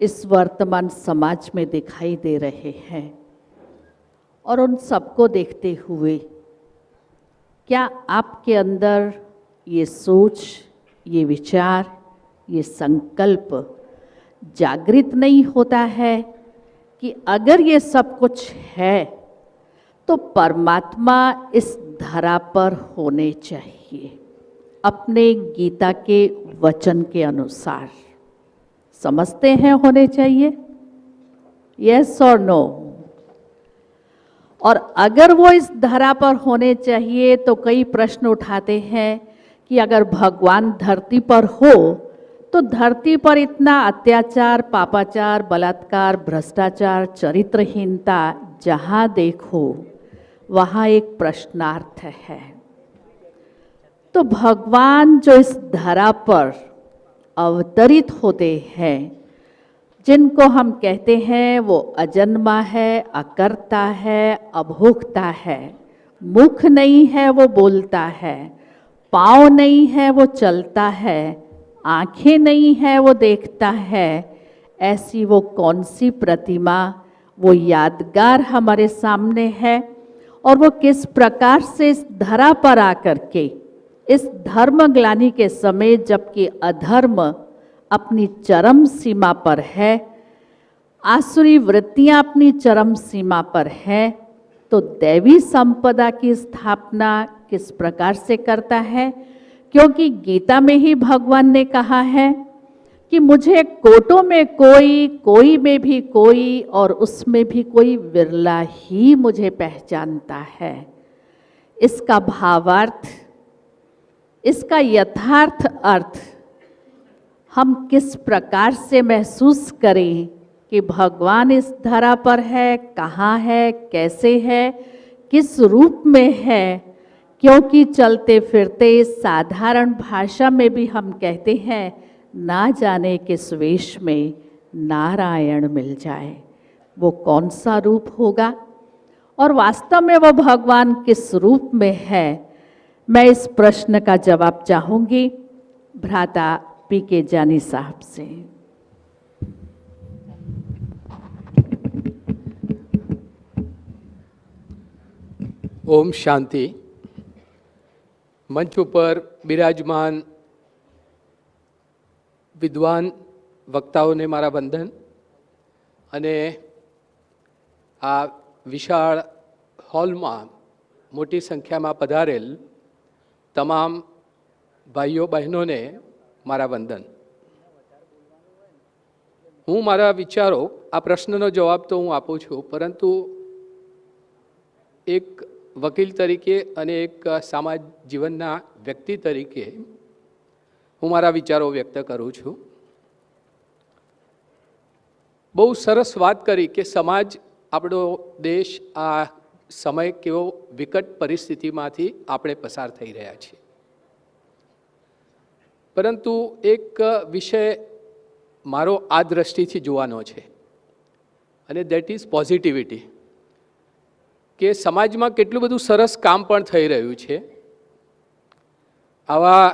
इस वर्तमान समाज में दिखाई दे रहे हैं। और उन सबको देखते हुए क्या आपके अंदर ये सोच, ये विचार, ये संकल्प जागृत नहीं होता है कि अगर ये सब कुछ है तो परमात्मा इस धरा पर होने चाहिए अपने गीता के वचन के अनुसार? समझते हैं होने चाहिए? यस और नो? और अगर वो इस धरा पर होने चाहिए तो कई प्रश्न उठाते हैं कि अगर भगवान धरती पर हो तो धरती पर इतना अत्याचार, पापाचार, बलात्कार, भ्रष्टाचार, चरित्रहीनता जहाँ देखो वहाँ एक प्रश्नार्थ है। तो भगवान जो इस धरा पर अवतरित होते हैं, जिनको हम कहते हैं वो अजन्मा है, अकर्ता है, अभोक्ता है, मुख नहीं है वो बोलता है, पाँव नहीं है वो चलता है, आंखें नहीं है वो देखता है, ऐसी वो कौन सी प्रतिमा, वो यादगार हमारे सामने है। और वो किस प्रकार से इस धरा पर आकर के इस धर्मग्लानि के समय, जबकि अधर्म अपनी चरम सीमा पर है, आसुरी वृत्तियां अपनी चरम सीमा पर है, तो दैवी संपदा की स्थापना किस प्रकार से करता है? क्योंकि गीता में ही भगवान ने कहा है कि मुझे कोटों में कोई, कोई में भी कोई, और उसमें भी कोई विरला ही मुझे पहचानता है। इसका भावार्थ, इसका यथार्थ अर्थ हम किस प्रकार से महसूस करें कि भगवान इस धरा पर है, कहाँ है, कैसे है, किस रूप में है, क्योंकि चलते फिरते साधारण भाषा में भी हम कहते हैं, ना जाने किस वेश में नारायण मिल जाए। वो कौन सा रूप होगा और वास्तव में वो भगवान किस रूप में है? मैं इस प्रश्न का जवाब चाहूंगी भ्राता पी.के. जानी साहब से। ओम शांति। मंच पर બિરાજમાન વિદ્વાન વક્તાઓને મારા વંદન અને આ વિશાળ હોલમાં મોટી સંખ્યામાં પધારેલ તમામ ભાઈઓ બહેનોને મારા વંદન। હું મારા વિચારો, આ પ્રશ્નનો જવાબ તો હું આપું છું, પરંતુ એક વકીલ તરીકે અને એક સમાજ જીવનના વ્યક્તિ તરીકે હું મારા વિચારો વ્યક્ત કરું છું। બહુ સરસ વાત કરી કે સમાજ, આપણો દેશ આ સમય કેવો વિકટ પરિસ્થિતિમાંથી આપણે પસાર થઈ રહ્યા છીએ, પરંતુ એક વિષય મારો આ દ્રષ્ટિથી જોવાનો છે અને દેટ ઇઝ પોઝિટિવિટી, કે સમાજમાં કેટલું બધું સરસ કામ પણ થઈ રહ્યું છે। આવા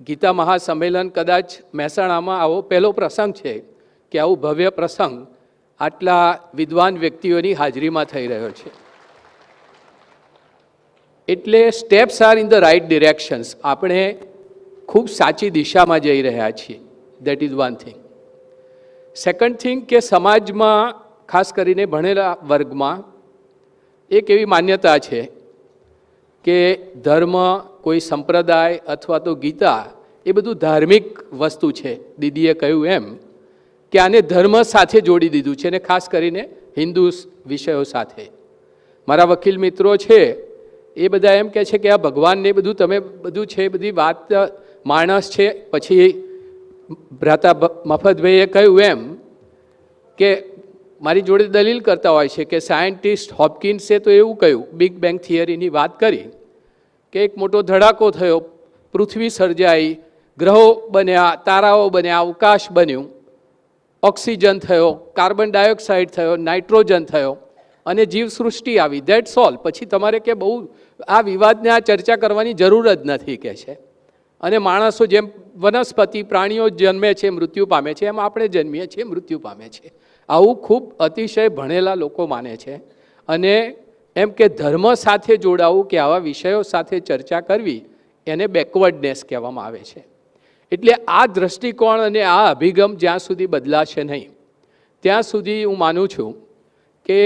ગીતા મહાસંમેલન કદાચ મહેસાણામાં આવો પહેલો પ્રસંગ છે કે આવું ભવ્ય પ્રસંગ આટલા વિદ્વાન વ્યક્તિઓની હાજરીમાં થઈ રહ્યો છે, એટલે steps are in the right directions, આપણે ખૂબ સાચી દિશામાં જઈ રહ્યા છીએ। That is one thing. Second thing કે સમાજમાં ખાસ કરીને ભણેલા વર્ગમાં એક એવી માન્યતા છે કે ધર્મ, કોઈ સંપ્રદાય અથવા તો ગીતા એ બધું ધાર્મિક વસ્તુ છે। દીદીએ કહ્યું એમ કે આને ધર્મ સાથે જોડી દીધું છે, અને ખાસ કરીને હિન્દુ વિષયો સાથે। મારા વકીલ મિત્રો છે એ બધા એમ કહે છે કે આ ભગવાનને બધું તમે બધું છે, બધી વાત માણસ છે। પછી ભ્રાતા મફતભાઈએ કહ્યું એમ કે મારી જોડે દલીલ કરતા હોય છે કે સાયન્ટિસ્ટ હોપકિન્સે તો એવું કહ્યું, બિગ બેંગ થિયરીની વાત કરી કે એક મોટો ધડાકો થયો, પૃથ્વી સર્જાઈ, ગ્રહો બન્યા, તારાઓ બન્યા, અવકાશ બન્યું, ઓક્સિજન થયો, કાર્બન ડાયોક્સાઇડ થયો, નાઇટ્રોજન થયો અને જીવસૃષ્ટિ આવી, ધેટ્સ ઓલ। પછી તમારે કે બહુ આ વિવાદને આ ચર્ચા કરવાની જરૂર જ નથી કે છે। અને માણસો જેમ વનસ્પતિ પ્રાણીઓ જન્મે છે, મૃત્યુ પામે છે, એમ આપણે જન્મીએ છીએ, મૃત્યુ પામે છે। આવું ખૂબ અતિશય ભણેલા લોકો માને છે, અને એમ કે ધર્મ સાથે જોડાવું કે આવા વિષયો સાથે ચર્ચા કરવી એને બેકવર્ડનેસ કહેવામાં આવે છે। એટલે આ દૃષ્ટિકોણ અને આ અભિગમ જ્યાં સુધી બદલાશે નહીં ત્યાં સુધી હું માનું છું કે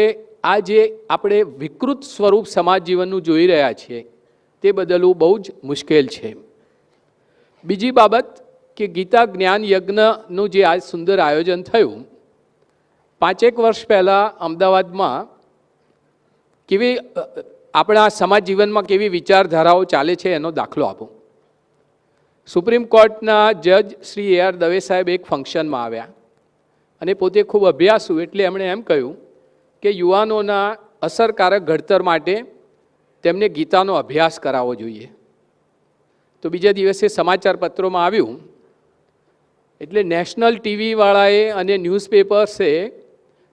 આ જે આપણે વિકૃત સ્વરૂપ સમાજ જીવનનું જોઈ રહ્યા છીએ તે બદલવું બહુ જ મુશ્કેલ છે। બીજી બાબત કે ગીતા જ્ઞાન યજ્ઞનું જે આ સુંદર આયોજન થયું, 5 વર્ષ પહેલાં અમદાવાદમાં કેવી આપણા સમાજ જીવનમાં કેવી વિચારધારાઓ ચાલે છે એનો દાખલો આપું। સુપ્રીમ કોર્ટના જજ શ્રી A.R. દવે સાહેબ એક ફંક્શનમાં આવ્યા અને પોતે ખૂબ અભ્યાસુ, એટલે એમણે એમ કહ્યું કે યુવાનોના અસરકારક ઘડતર માટે તેમને ગીતાનો અભ્યાસ કરાવવો જોઈએ। તો બીજા દિવસે સમાચાર પત્રોમાં આવ્યું, એટલે નેશનલ ટીવીવાળાએ અને ન્યૂઝપેપર્સે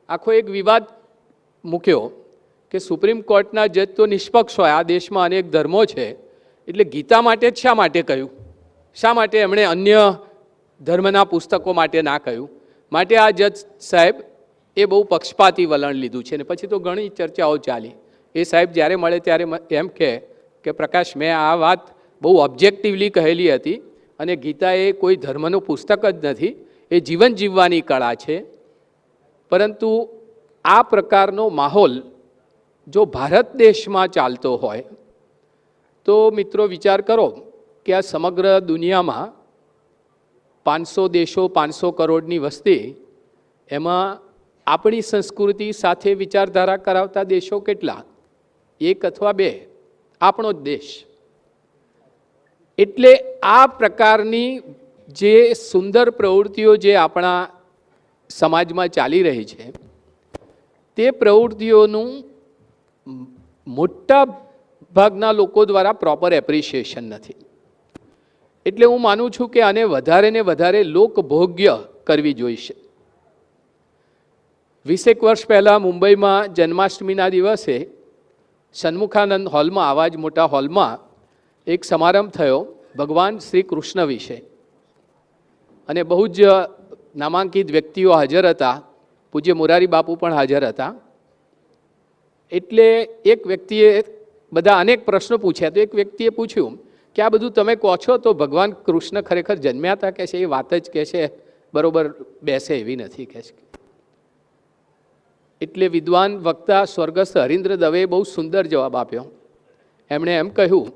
આખો એક વિવાદ મૂક્યો કે સુપ્રીમ કોર્ટના જજ તો નિષ્પક્ષ હોય, આ દેશમાં અનેક ધર્મો છે, એટલે ગીતા માટે જ શા માટે કહ્યું, શા માટે એમણે અન્ય ધર્મના પુસ્તકો માટે ના કહ્યું? માટે આ જજ સાહેબ એ બહુ પક્ષપાતી વલણ લીધું છે, ને પછી તો ઘણી ચર્ચાઓ ચાલી। એ સાહેબ જ્યારે મળે ત્યારે એમ કે પ્રકાશ, મેં આ વાત બહુ ઓબ્જેક્ટિવલી કહેલી હતી, અને ગીતા એ કોઈ ધર્મનું પુસ્તક જ નથી, એ જીવન જીવવાની કળા છે। પરંતુ આ પ્રકારનો માહોલ જો ભારત દેશમાં ચાલતો હોય તો મિત્રો વિચાર કરો કે આ સમગ્ર દુનિયામાં 500 દેશો, 500 કરોડની વસ્તી, એમાં આપણી સંસ્કૃતિ સાથે વિચારધારા કરાવતા દેશો કેટલા? 1 અથવા 2, આપણો જ દેશ। એટલે આ પ્રકારની જે સુંદર પ્રવૃત્તિઓ જે આપણા સમાજમાં ચાલી રહી છે તે પ્રવૃત્તિઓનું મોટા ભાગના લોકો દ્વારા પ્રોપર એપ્રિશિએશન નથી. એટલે હું માનું છું કે આને વધારે ને વધારે લોકભોગ્ય કરવી જોઈશે. 20 વર્ષ પહેલાં મુંબઈમાં જન્માષ્ટમીના દિવસે સન્મુખાનંદ હોલમાં, આવા જ મોટા હોલમાં એક સમારંભ થયો ભગવાન શ્રી કૃષ્ણ વિશે, અને બહુ જ નામાંકિત વ્યક્તિઓ હાજર હતા. પૂજ્ય મોરારી બાપુ પણ હાજર હતા. એટલે એક વ્યક્તિએ બધા અનેક પ્રશ્નો પૂછ્યા. તો એક વ્યક્તિએ પૂછ્યું કે આ બધું તમે કહો છો તો ભગવાન કૃષ્ણ ખરેખર જન્મ્યા હતા કે છે? એ વાત જ કે છે બરોબર બેસે એવી નથી કે છે. એટલે વિદ્વાન વક્તા સ્વર્ગસ્થ હરીન્દ્ર દવેએ બહુ સુંદર જવાબ આપ્યો. એમણે એમ કહ્યું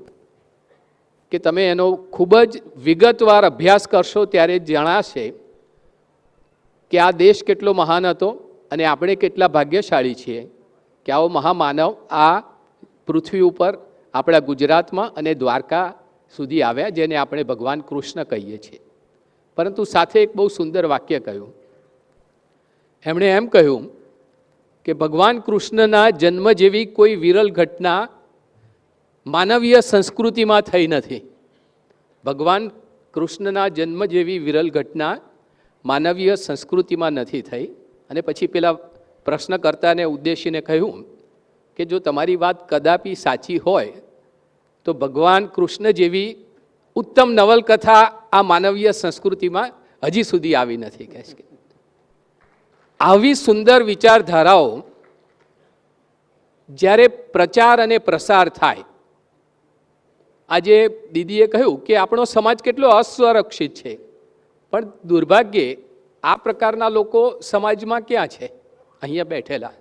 કે તમે એનો ખૂબ જ વિગતવાર અભ્યાસ કરશો ત્યારે જણાશે કે આ દેશ કેટલો મહાન હતો અને આપણે કેટલા ભાગ્યશાળી છીએ કે આવો મહામાનવ આ પૃથ્વી ઉપર આપણા ગુજરાતમાં અને દ્વારકા સુધી આવ્યા, જેને આપણે ભગવાન કૃષ્ણ કહીએ છીએ. પરંતુ સાથે એક બહુ સુંદર વાક્ય કહ્યું. એમણે એમ કહ્યું કે ભગવાન કૃષ્ણના જન્મ જેવી કોઈ વિરલ ઘટના માનવીય સંસ્કૃતિમાં થઈ નથી. ભગવાન કૃષ્ણના જન્મ જેવી વિરલ ઘટના માનવીય સંસ્કૃતિમાં નથી થઈ. અને પછી પેલા પ્રશ્નકર્તાને ઉદ્દેશીને કહ્યું કે જો તમારી વાત કદાપી સાચી હોય તો ભગવાન કૃષ્ણ જેવી ઉત્તમ નવલકથા આ માનવીય સંસ્કૃતિમાં હજી સુધી આવી નથી. કહે છે આવી સુંદર વિચારધારાઓ જ્યારે પ્રચાર અને પ્રસાર થાય, આજે દીદીએ કહ્યું કે આપણો સમાજ કેટલો અસુરક્ષિત છે, પણ દુર્ભાગ્યે આ પ્રકારના લોકો સમાજમાં ક્યાં છે? અહીંયા બેઠેલા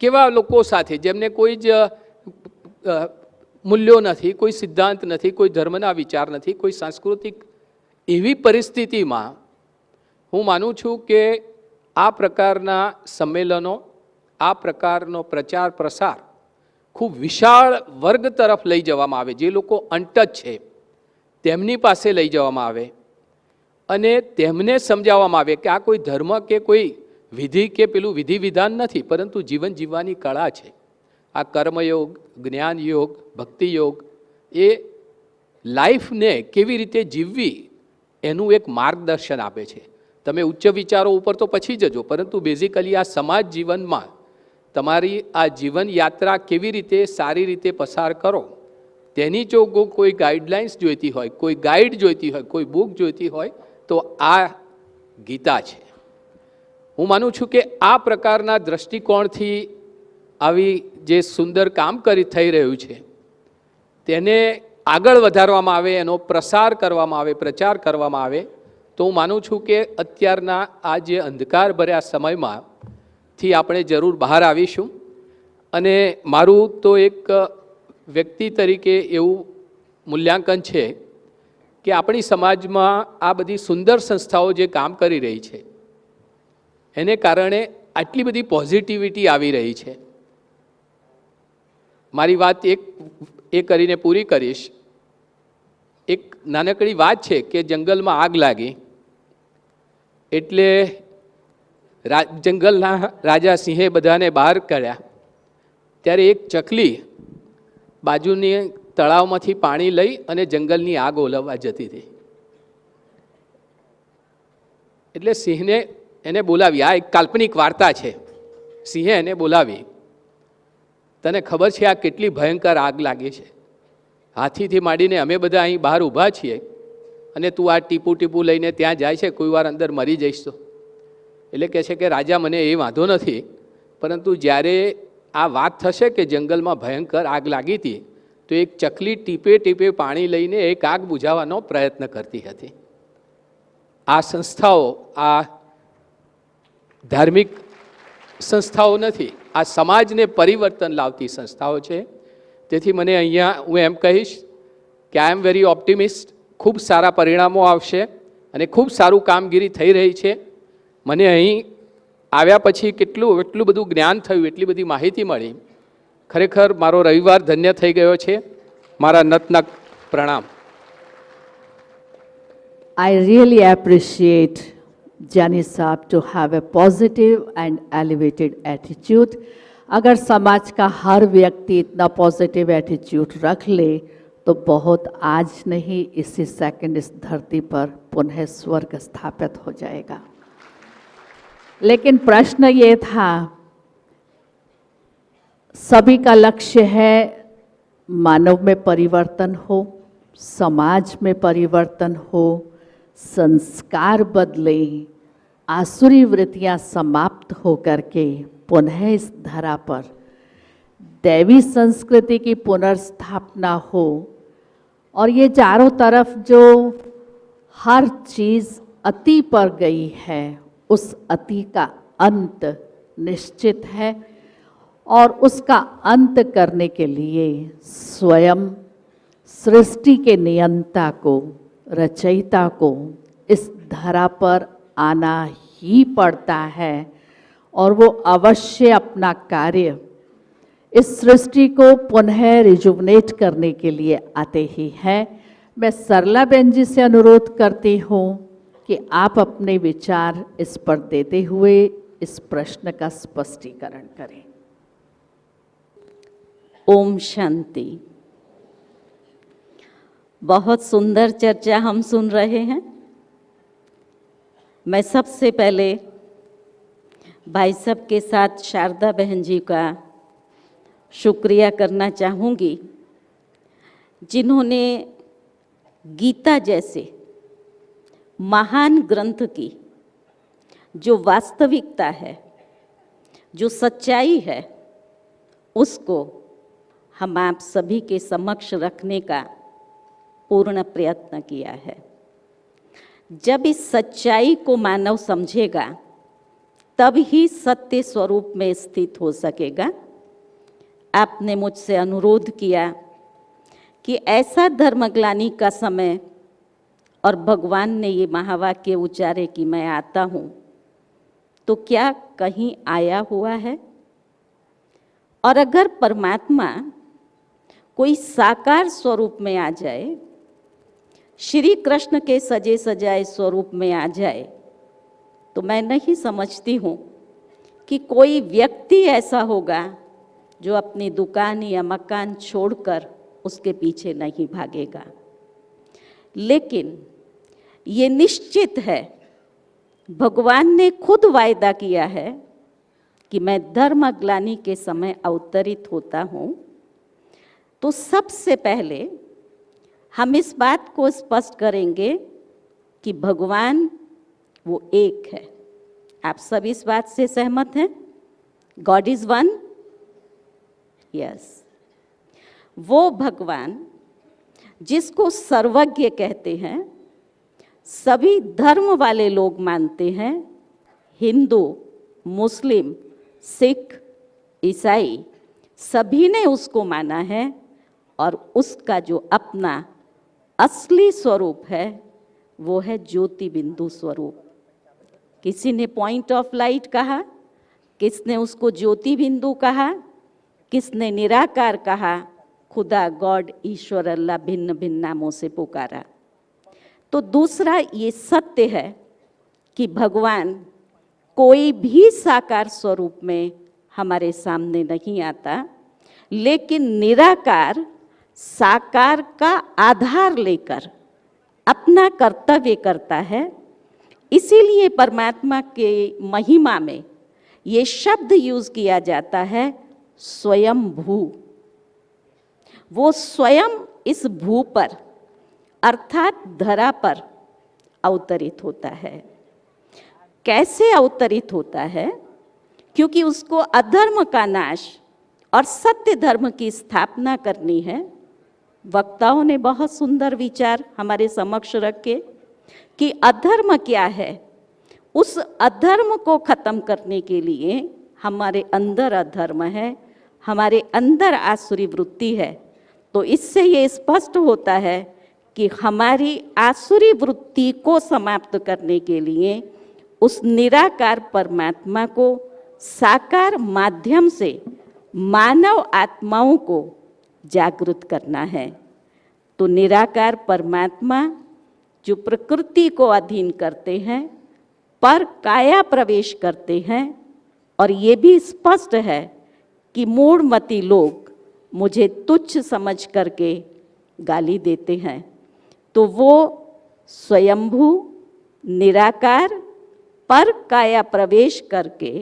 કેવા લોકો સાથે જેમને કોઈ જ મૂલ્યો નથી, કોઈ સિદ્ધાંત નથી, કોઈ ધર્મના વિચાર નથી, કોઈ સાંસ્કૃતિક. એવી પરિસ્થિતિમાં હું માનું છું કે આ પ્રકારના સંમેલનો, આ પ્રકારનો પ્રચાર પ્રસાર ખૂબ વિશાળ વર્ગ તરફ લઈ જવામાં આવે. જે લોકો અનટચ છે તેમની પાસે લઈ જવામાં આવે અને તેમને સમજાવવામાં આવે કે આ કોઈ ધર્મ કે કોઈ વિધિ કે પેલું વિધિ વિધાન નથી, પરંતુ જીવન જીવવાની કળા છે. આ કર્મયોગ, જ્ઞાન યોગ, ભક્તિ યોગ એ લાઈફને કેવી રીતે જીવવી એનું એક માર્ગદર્શન આપે છે. તમે ઉચ્ચ વિચારો ઉપર તો પછી જજો, પરંતુ બેઝિકલી આ સમાજ જીવનમાં તમારી આ જીવન યાત્રા કેવી રીતે સારી રીતે પસાર કરો તેની જો કોઈ ગાઈડલાઇન્સ જોઈતી હોય, કોઈ ગાઈડ જોઈતી હોય, કોઈ બુક જોઈતી હોય તો આ ગીતા છે. હું માનું છું કે આ પ્રકારના દ્રષ્ટિકોણથી આવી જે સુંદર કામ થઈ રહ્યું છે તેને આગળ વધારવામાં આવે, એનો પ્રસાર કરવામાં આવે, પ્રચાર કરવામાં આવે તો હું માનું છું કે અત્યારના આ જે અંધકાર ભર્યા સમયમાં થી આપણે જરૂર બહાર આવીશું. અને મારું તો એક વ્યક્તિ તરીકે એવું મૂલ્યાંકન છે કે આપણી સમાજમાં આ બધી સુંદર સંસ્થાઓ જે કામ કરી રહી છે એને કારણે આટલી બધી પોઝિટિવિટી આવી રહી છે. મારી વાત એ કરીને પૂરી કરીશ. એક નાનકડી વાત છે કે જંગલમાં આગ લાગી એટલે જંગલના રાજા સિંહે બધાને બહાર કાઢ્યા. ત્યારે એક ચકલી બાજુની તળાવમાંથી પાણી લઈ અને જંગલની આગ ઓલવવા જતી હતી. એટલે સિંહને એને બોલાવી. આ એક કાલ્પનિક વાર્તા છે. સિંહે એને બોલાવી, તને ખબર છે આ કેટલી ભયંકર આગ લાગી છે? હાથીથી માંડીને અમે બધા અહીં બહાર ઊભા છીએ અને તું આ ટીપું ટીપું લઈને ત્યાં જાય છે, કોઈ વાર અંદર મરી જઈશ તો. એટલે કહે છે કે રાજા મને એ વાંધો નથી, પરંતુ જ્યારે આ વાત થશે કે જંગલમાં ભયંકર આગ લાગી હતી તો એક ચકલી ટીપે ટીપે પાણી લઈને એક આગ બુઝાવવાનો પ્રયત્ન કરતી હતી. આ સંસ્થાઓ આ ધાર્મિક સંસ્થાઓ નથી, આ સમાજને પરિવર્તન લાવતી સંસ્થાઓ છે. તેથી મને અહીંયા હું એમ કહીશ કે આઈ એમ વેરી ઓપ્ટિમિસ્ટ. ખૂબ સારા પરિણામો આવશે અને ખૂબ સારું કામગીરી થઈ રહી છે. મને અહીં આવ્યા પછી એટલું બધું જ્ઞાન થયું, એટલી બધી માહિતી મળી. ખરેખર મારો રવિવાર ધન્ય થઈ ગયો છે. મારા નતનક પ્રણામ. I really appreciate Jani Saab to have a positive and elevated attitude. अगर समाज का हर व्यक्ति इतना पॉजिटिव एटीट्यूड रख ले तो बहुत आज नहीं इसी सेकंड इस धरती पर पुनः स्वर्ग स्थापित हो जाएगा। लेकिन प्रश्न ये था, सभी का लक्ष्य है मानव में परिवर्तन हो, समाज में परिवर्तन हो, संस्कार बदले, आसुरी वृत्तियां समाप्त हो करके पुनः इस धरा पर दैवी संस्कृति की पुनर्स्थापना हो। और ये चारों तरफ जो हर चीज़ अति पर गई है, उस अति का अंत निश्चित है और उसका अंत करने के लिए स्वयं सृष्टि के नियंता को, रचयिता को इस धरा पर आना ही पड़ता है और वो अवश्य अपना कार्य इस सृष्टि को पुनः रिजुवनेट करने के लिए आते ही हैं। मैं सरला बहन जी से अनुरोध करती हूँ कि आप अपने विचार इस पर देते हुए इस प्रश्न का स्पष्टीकरण करें। ओम शांति। बहुत सुंदर चर्चा हम सुन रहे हैं। मैं सबसे पहले भाई साहब के साथ शारदा बहन जी का शुक्रिया करना चाहूँगी, जिन्होंने गीता जैसे महान ग्रंथ की जो वास्तविकता है, जो सच्चाई है, उसको हम आप सभी के समक्ष रखने का पूर्ण प्रयत्न किया है। जब इस सच्चाई को मानव समझेगा तब ही सत्य स्वरूप में स्थित हो सकेगा। आपने मुझसे अनुरोध किया कि ऐसा धर्मग्लानि का समय, और भगवान ने ये महावाक्य उच्चारे कि मैं आता हूँ, तो क्या कहीं आया हुआ है? और अगर परमात्मा कोई साकार स्वरूप में आ जाए, श्री कृष्ण के सजे सजाए स्वरूप में आ जाए, तो मैं नहीं समझती हूँ कि कोई व्यक्ति ऐसा होगा जो अपनी दुकान या मकान छोड़कर उसके पीछे नहीं भागेगा। लेकिन ये निश्चित है, भगवान ने खुद वायदा किया है कि मैं धर्मग्लानि के समय अवतरित होता हूँ। तो सबसे पहले हम इस बात को स्पष्ट करेंगे कि भगवान वो एक है। आप सब इस बात से सहमत हैं? God is one. यस, वो भगवान जिसको सर्वज्ञ कहते हैं, सभी धर्म वाले लोग मानते हैं। हिंदू, मुस्लिम, सिख, ईसाई सभी ने उसको माना है और उसका जो अपना असली स्वरूप है वो है ज्योति बिंदु स्वरूप। किसी ने पॉइंट ऑफ लाइट कहा, किसने उसको ज्योति बिंदु कहा, किसने निराकार कहा, खुदा, गॉड, ईश्वर, अल्लाह भिन्न भिन्न नामों से पुकारा। तो दूसरा ये सत्य है कि भगवान कोई भी साकार स्वरूप में हमारे सामने नहीं आता, लेकिन निराकार साकार का आधार लेकर अपना कर्तव्य करता है। इसीलिए परमात्मा के महिमा में ये शब्द यूज किया जाता है स्वयं भू। वो स्वयं इस भू पर अर्थात धरा पर अवतरित होता है। कैसे अवतरित होता है? क्योंकि उसको अधर्म का नाश और सत्य धर्म की स्थापना करनी है। वक्ताओं ने बहुत सुंदर विचार हमारे समक्ष रखे कि अधर्म क्या है। उस अधर्म को खत्म करने के लिए हमारे अंदर अधर्म है, हमारे अंदर आसुरी वृत्ति है। तो इससे ये स्पष्ट होता है कि हमारी आसुरी वृत्ति को समाप्त करने के लिए उस निराकार परमात्मा को साकार माध्यम से मानव आत्माओं को जागृत करना है। तो निराकार परमात्मा जो प्रकृति को अधीन करते हैं, पर काया प्रवेश करते हैं, और ये भी स्पष्ट है कि मूढ़मती लोग मुझे तुच्छ समझ करके गाली देते हैं, तो वो स्वयंभू निराकार पर काया प्रवेश करके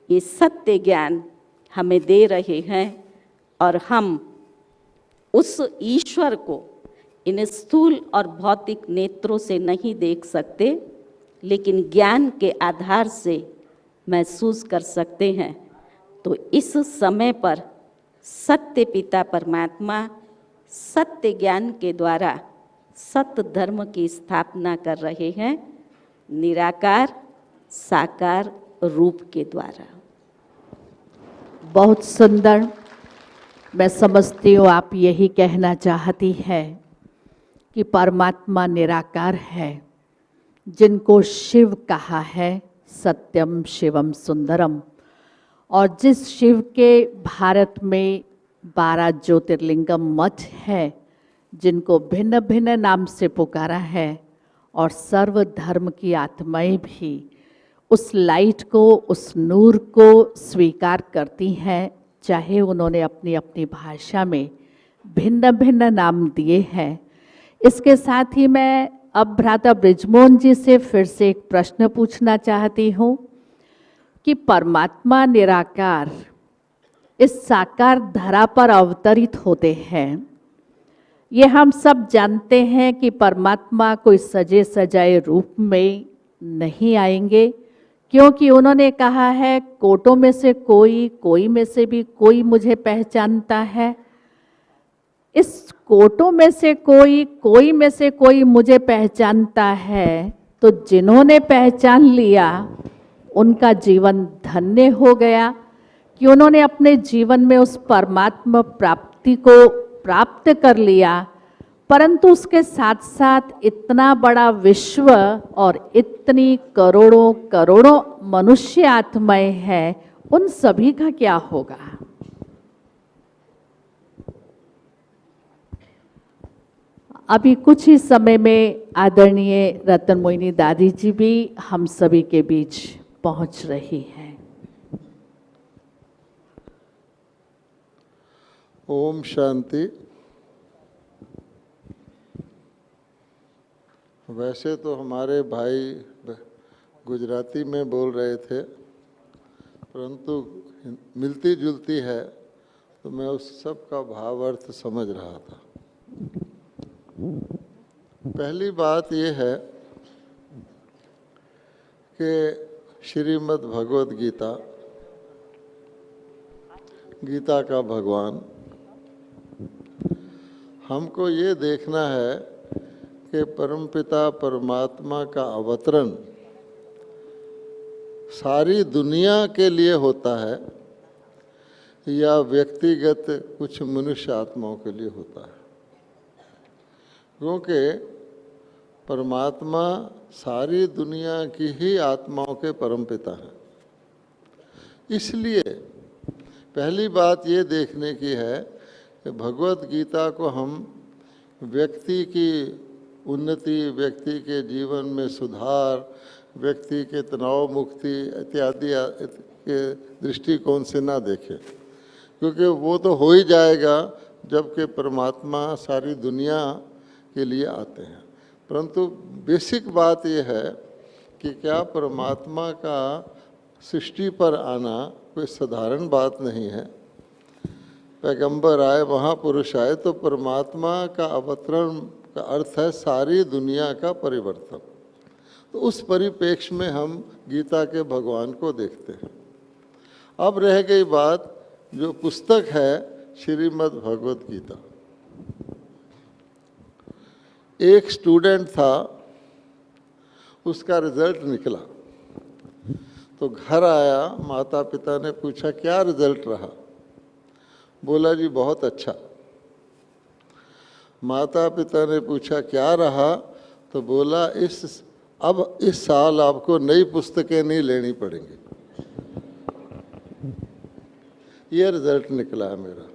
ये सत्य ज्ञान हमें दे रहे हैं, और हम उस ईश्वर को इन स्थूल और भौतिक नेत्रों से नहीं देख सकते, लेकिन ज्ञान के आधार से महसूस कर सकते हैं। तो इस समय पर सत्य पिता परमात्मा सत्य ज्ञान के द्वारा सत्य धर्म की स्थापना कर रहे हैं, निराकार साकार रूप के द्वारा। बहुत सुंदर। मैं समझती हूँ आप यही कहना चाहती है कि परमात्मा निराकार है, जिनको शिव कहा है सत्यम शिवम सुंदरम, और जिस शिव के भारत में 12 ज्योतिर्लिंगम मठ है, जिनको भिन्न भिन्न नाम से पुकारा है, और सर्व धर्म की आत्माएं भी उस लाइट को, उस नूर को स्वीकार करती हैं, चाहे उन्होंने अपनी अपनी भाषा में भिन्न भिन्न नाम दिए हैं। इसके साथ ही मैं अब भ्राता बृजमोहन जी से फिर से एक प्रश्न पूछना चाहती हूँ कि परमात्मा निराकार इस साकार धरा पर अवतरित होते हैं। ये हम सब जानते हैं कि परमात्मा कोई सजे सजाए रूप में नहीं आएंगे, क्योंकि उन्होंने कहा है कोटों में से कोई में से भी कोई मुझे पहचानता है। इस कोटों में से कोई में से कोई मुझे पहचानता है, तो जिन्होंने पहचान लिया उनका जीवन धन्य हो गया कि उन्होंने अपने जीवन में उस परमात्मा प्राप्ति को प्राप्त कर लिया। परंतु उसके साथ साथ इतना बड़ा विश्व और इतनी करोड़ों करोड़ों मनुष्य आत्माएं हैं, उन सभी का क्या होगा? अभी कुछ ही समय में आदरणीय रतन मोहिनी दादी जी भी हम सभी के बीच पहुंच रही हैं। ओम शांति। वैसे तो हमारे भाई गुजराती में बोल रहे थे, परंतु मिलती जुलती है, तो मैं उस सब का भाव अर्थ समझ रहा था। पहली बात यह है कि श्रीमद् भगवद गीता, गीता का भगवान, हमको ये देखना है कि परमपिता परमात्मा का अवतरण सारी दुनिया के लिए होता है या व्यक्तिगत कुछ मनुष्य आत्माओं के लिए होता है, क्योंकि परमात्मा सारी दुनिया की ही आत्माओं के परमपिता हैं। इसलिए पहली बात ये देखने की है कि भगवद गीता को हम व्यक्ति की उन्नति, व्यक्ति के जीवन में सुधार, व्यक्ति के तनाव मुक्ति इत्यादि के दृष्टिकोण से ना देखें, क्योंकि वो तो हो ही जाएगा जबकि परमात्मा सारी दुनिया के लिए आते हैं। परंतु बेसिक बात यह है कि क्या परमात्मा का सृष्टि पर आना कोई साधारण बात नहीं है। पैगंबर आए, महापुरुष आए, तो परमात्मा का अवतरण का अर्थ है सारी दुनिया का परिवर्तन। तो उस परिप्रेक्ष्य में हम गीता के भगवान को देखते हैं। अब रह गई बात जो पुस्तक है श्रीमद् भगवद गीता। एक स्टूडेंट था, उसका रिजल्ट निकला, तो घर आया, माता पिता ने पूछा क्या रिजल्ट रहा? बोला जी बहुत अच्छा। माता पिता ने पूछा क्या रहा? तो बोला अब इस साल आपको नई पुस्तकें नहीं लेनी पड़ेंगी। ये रिजल्ट निकला है मेरा।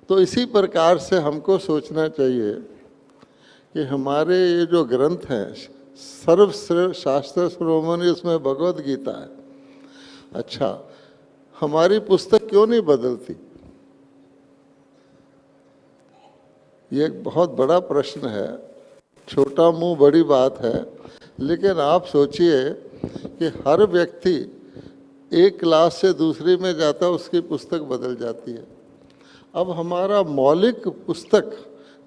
तो इसी प्रकार से हमको सोचना चाहिए कि हमारे ये जो ग्रंथ हैं, सर्व शास्त्र शिरोमणि, उसमें भगवद गीता है। अच्छा, हमारी पुस्तक क्यों नहीं बदलती? ये एक बहुत बड़ा प्रश्न है, छोटा मुंह बड़ी बात है, लेकिन आप सोचिए कि हर व्यक्ति एक क्लास से दूसरी में जाता है, उसकी पुस्तक बदल जाती है। अब हमारा मौलिक पुस्तक,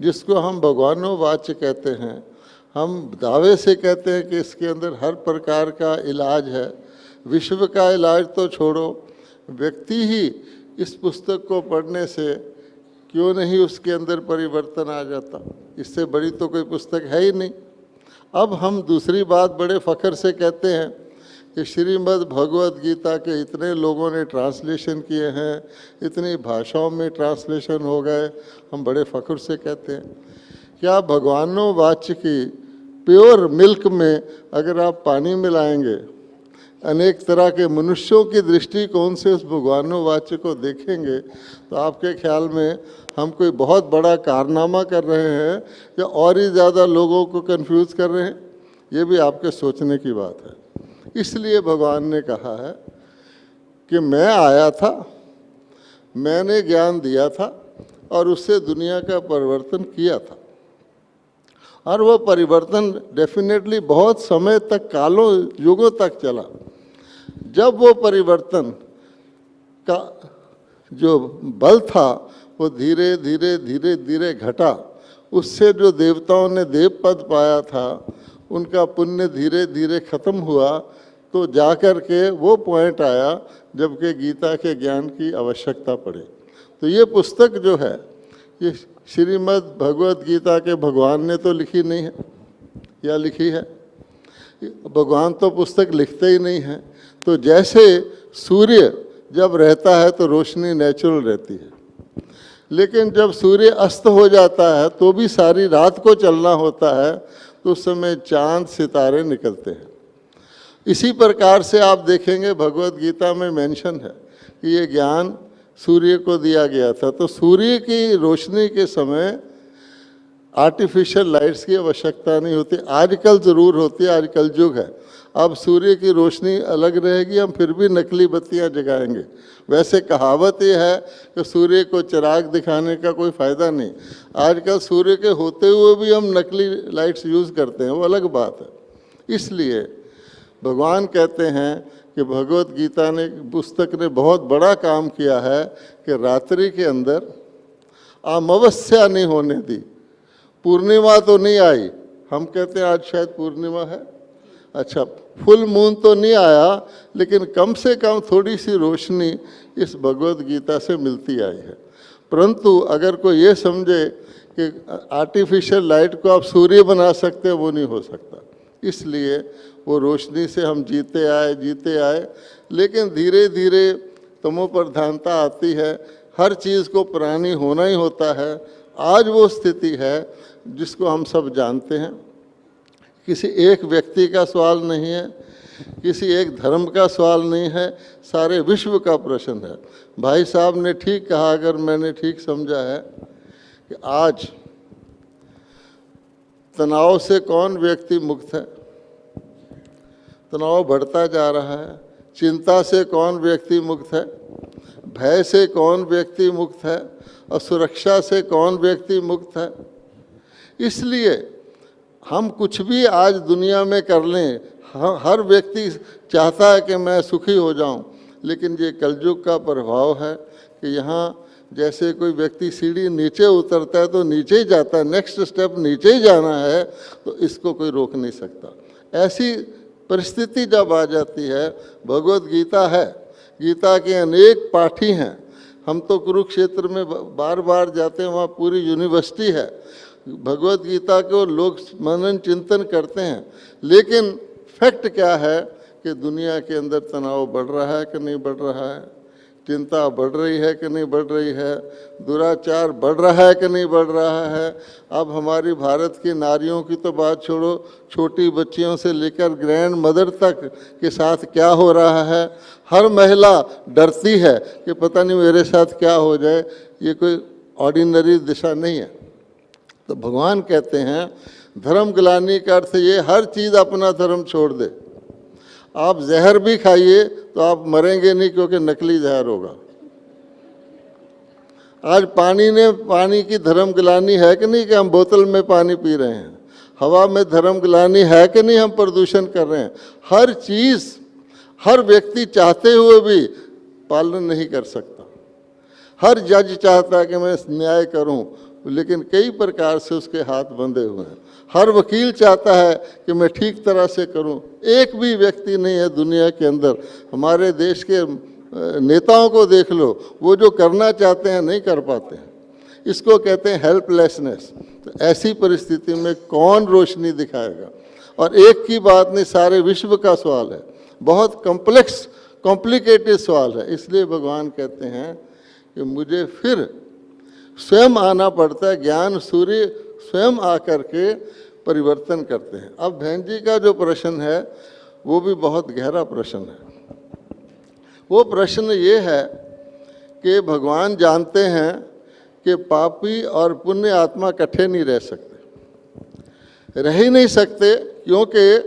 जिसको हम भगवानों वाच्य कहते हैं, हम दावे से कहते हैं कि इसके अंदर हर प्रकार का इलाज है। विश्व का इलाज तो छोड़ो, व्यक्ति ही इस पुस्तक को पढ़ने से क्यों नहीं उसके अंदर परिवर्तन आ जाता? इससे बड़ी तो कोई पुस्तक है ही नहीं। अब हम दूसरी बात बड़े फ़ख्र से कहते हैं कि श्रीमद् भगवद गीता के इतने लोगों ने ट्रांसलेशन किए हैं, इतनी भाषाओं में ट्रांसलेशन हो गए, हम बड़े फ़ख्र से कहते हैं। क्या भगवानों वाच्य की प्योर मिल्क में अगर आप पानी मिलाएंगे, अनेक तरह के मनुष्यों की दृष्टिकोण से उस भगवानों वाच्य को देखेंगे, तो आपके ख्याल में हम कोई बहुत बड़ा कारनामा कर रहे हैं या और ही ज़्यादा लोगों को कंफ्यूज कर रहे हैं? ये भी आपके सोचने की बात है। इसलिए भगवान ने कहा है कि मैं आया था, मैंने ज्ञान दिया था और उससे दुनिया का परिवर्तन किया था, और वह परिवर्तन डेफिनेटली बहुत समय तक, कालों युगों तक चला। जब वो परिवर्तन का जो बल था वो धीरे धीरे धीरे धीरे घटा, उससे जो देवताओं ने देव पद पाया था उनका पुण्य धीरे धीरे खत्म हुआ, तो जाकर के वो पॉइंट आया जबकि गीता के ज्ञान की आवश्यकता पड़ी। तो ये पुस्तक जो है, ये श्रीमद् भगवद गीता के भगवान ने तो लिखी नहीं है, या लिखी है? भगवान तो पुस्तक लिखते ही नहीं है। तो जैसे सूर्य जब रहता है तो रोशनी नेचुरल रहती है, लेकिन जब सूर्य अस्त हो जाता है तो भी सारी रात को चलना होता है, तो उस समय चांद सितारे निकलते हैं। इसी प्रकार से आप देखेंगे भगवद गीता में मेंशन है कि ये ज्ञान सूर्य को दिया गया था। तो सूर्य की रोशनी के समय आर्टिफिशियल लाइट्स की आवश्यकता नहीं होती। आजकल ज़रूर होती है, आजकल युग है। अब सूर्य की रोशनी अलग रहेगी, हम फिर भी नकली बत्तियां जगाएंगे। वैसे कहावत ये है कि सूर्य को चिराग दिखाने का कोई फ़ायदा नहीं। आजकल सूर्य के होते हुए भी हम नकली लाइट्स यूज़ करते हैं, वो अलग बात है। इसलिए भगवान कहते हैं कि भगवत गीता ने, पुस्तक ने बहुत बड़ा काम किया है कि रात्रि के अंदर अमावस्या नहीं होने दी। पूर्णिमा तो नहीं आई, हम कहते हैं आज शायद पूर्णिमा है, अच्छा फुल मून तो नहीं आया, लेकिन कम से कम थोड़ी सी रोशनी इस भगवद गीता से मिलती आई है। परंतु अगर कोई ये समझे कि आर्टिफिशियल लाइट को आप सूर्य बना सकते हैं, वो नहीं हो सकता। इसलिए वो रोशनी से हम जीते आए, लेकिन धीरे धीरे तमोप्रधानता आती है। हर चीज़ को प्राणी होना ही होता है। आज वो स्थिति है जिसको हम सब जानते हैं। किसी एक व्यक्ति का सवाल नहीं है, किसी एक धर्म का सवाल नहीं है, सारे विश्व का प्रश्न है। भाई साहब ने ठीक कहा, अगर मैंने ठीक समझा है, कि आज तनाव से कौन व्यक्ति मुक्त है? तनाव बढ़ता जा रहा है। चिंता से कौन व्यक्ति मुक्त है? भय से कौन व्यक्ति मुक्त है? असुरक्षा से कौन व्यक्ति मुक्त है? इसलिए हम कुछ भी आज दुनिया में कर लें, हर व्यक्ति चाहता है कि मैं सुखी हो जाऊं, लेकिन ये कलयुग का प्रभाव है कि यहाँ जैसे कोई व्यक्ति सीढ़ी नीचे उतरता है तो नीचे ही जाता है, नेक्स्ट स्टेप नीचे ही जाना है, तो इसको कोई रोक नहीं सकता। ऐसी परिस्थिति जब आ जाती है, भगवत गीता है, गीता के अनेक पाठी हैं। हम तो कुरुक्षेत्र में बार बार जाते हैं, वहाँ पूरी यूनिवर्सिटी है। भगवत गीता को लोग मनन चिंतन करते हैं, लेकिन फैक्ट क्या है कि दुनिया के अंदर तनाव बढ़ रहा है कि नहीं बढ़ रहा है? चिंता बढ़ रही है कि नहीं बढ़ रही है? दुराचार बढ़ रहा है कि नहीं बढ़ रहा है? अब हमारी भारत की नारियों की तो बात छोड़ो, छोटी बच्चियों से लेकर ग्रैंड मदर तक के साथ क्या हो रहा है। हर महिला डरती है कि पता नहीं मेरे साथ क्या हो जाए। ये कोई ऑर्डिनरी दिशा नहीं है। तो भगवान कहते हैं धर्म ग्लानि का अर्थ ये, हर चीज़ अपना धर्म छोड़ दे। आप जहर भी खाइए तो आप मरेंगे नहीं, क्योंकि नकली जहर होगा। आज पानी की धर्म गिलानी है कि नहीं, कि हम बोतल में पानी पी रहे हैं। हवा में धर्म गिलानी है कि नहीं, हम प्रदूषण कर रहे हैं। हर चीज़ हर व्यक्ति चाहते हुए भी पालन नहीं कर सकता। हर जज चाहता है कि मैं न्याय करूं, लेकिन कई प्रकार से उसके हाथ बंधे हुए हैं। हर वकील चाहता है कि मैं ठीक तरह से करूं। एक भी व्यक्ति नहीं है दुनिया के अंदर, हमारे देश के नेताओं को देख लो, वो जो करना चाहते हैं नहीं कर पाते हैं। इसको कहते हैं हेल्पलेसनेस। तो ऐसी परिस्थिति में कौन रोशनी दिखाएगा? और एक की बात नहीं, सारे विश्व का सवाल है, बहुत कॉम्प्लिकेटेड सवाल है। इसलिए भगवान कहते हैं कि मुझे फिर स्वयं आना पड़ता है। ज्ञान सूर्य स्वयं आकर के परिवर्तन करते हैं। अब बहन जी का जो प्रश्न है वो भी बहुत गहरा प्रश्न है। वो प्रश्न ये है कि भगवान जानते हैं कि पापी और पुण्य आत्मा इकट्ठे नहीं रह सकते, रह ही नहीं सकते, क्योंकि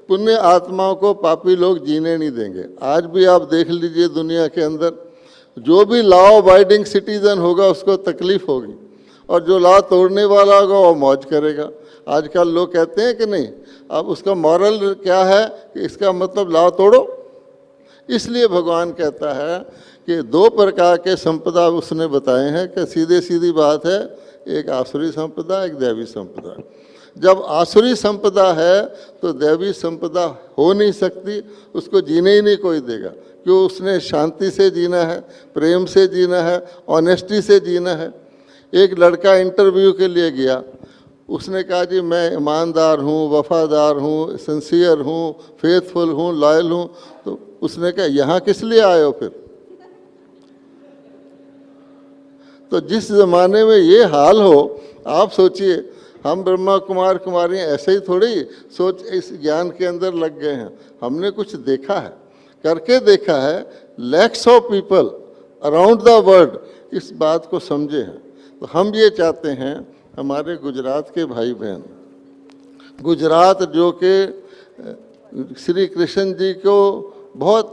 पुण्य आत्माओं को पापी लोग जीने नहीं देंगे। आज भी आप देख लीजिए दुनिया के अंदर जो भी लॉ अबाइडिंग सिटीजन होगा उसको तकलीफ होगी, और जो लॉ तोड़ने वाला होगा वो मौज करेगा। आजकल लोग कहते हैं कि नहीं, अब उसका मॉरल क्या है कि इसका मतलब लॉ तोड़ो। इसलिए भगवान कहता है कि दो प्रकार के संपदा उसने बताए हैं कि सीधे सीधी बात है, एक आसुरी संपदा, एक दैवी संपदा। जब आसुरी संपदा है तो दैवी संपदा हो नहीं सकती, उसको जीने ही नहीं कोई देगा, क्यों? उसने शांति से जीना है, प्रेम से जीना है, ऑनेस्टी से जीना है। एक लड़का इंटरव्यू के लिए गया, उसने कहा जी मैं ईमानदार हूँ, वफादार हूँ, सिंसियर हूँ, फेथफुल हूँ, लॉयल हूँ। तो उसने कहा यहाँ किस लिए आए हो फिर? तो जिस ज़माने में ये हाल हो, आप सोचिए, हम ब्रह्मा कुमार कुमारियाँ ऐसे ही थोड़ी सोच इस ज्ञान के अंदर लग गए हैं। हमने कुछ देखा है, करके देखा है। Lakhs of people around the world इस बात को समझे हैं। तो हम ये चाहते हैं हमारे गुजरात के भाई बहन, गुजरात जो कि श्री कृष्ण जी को बहुत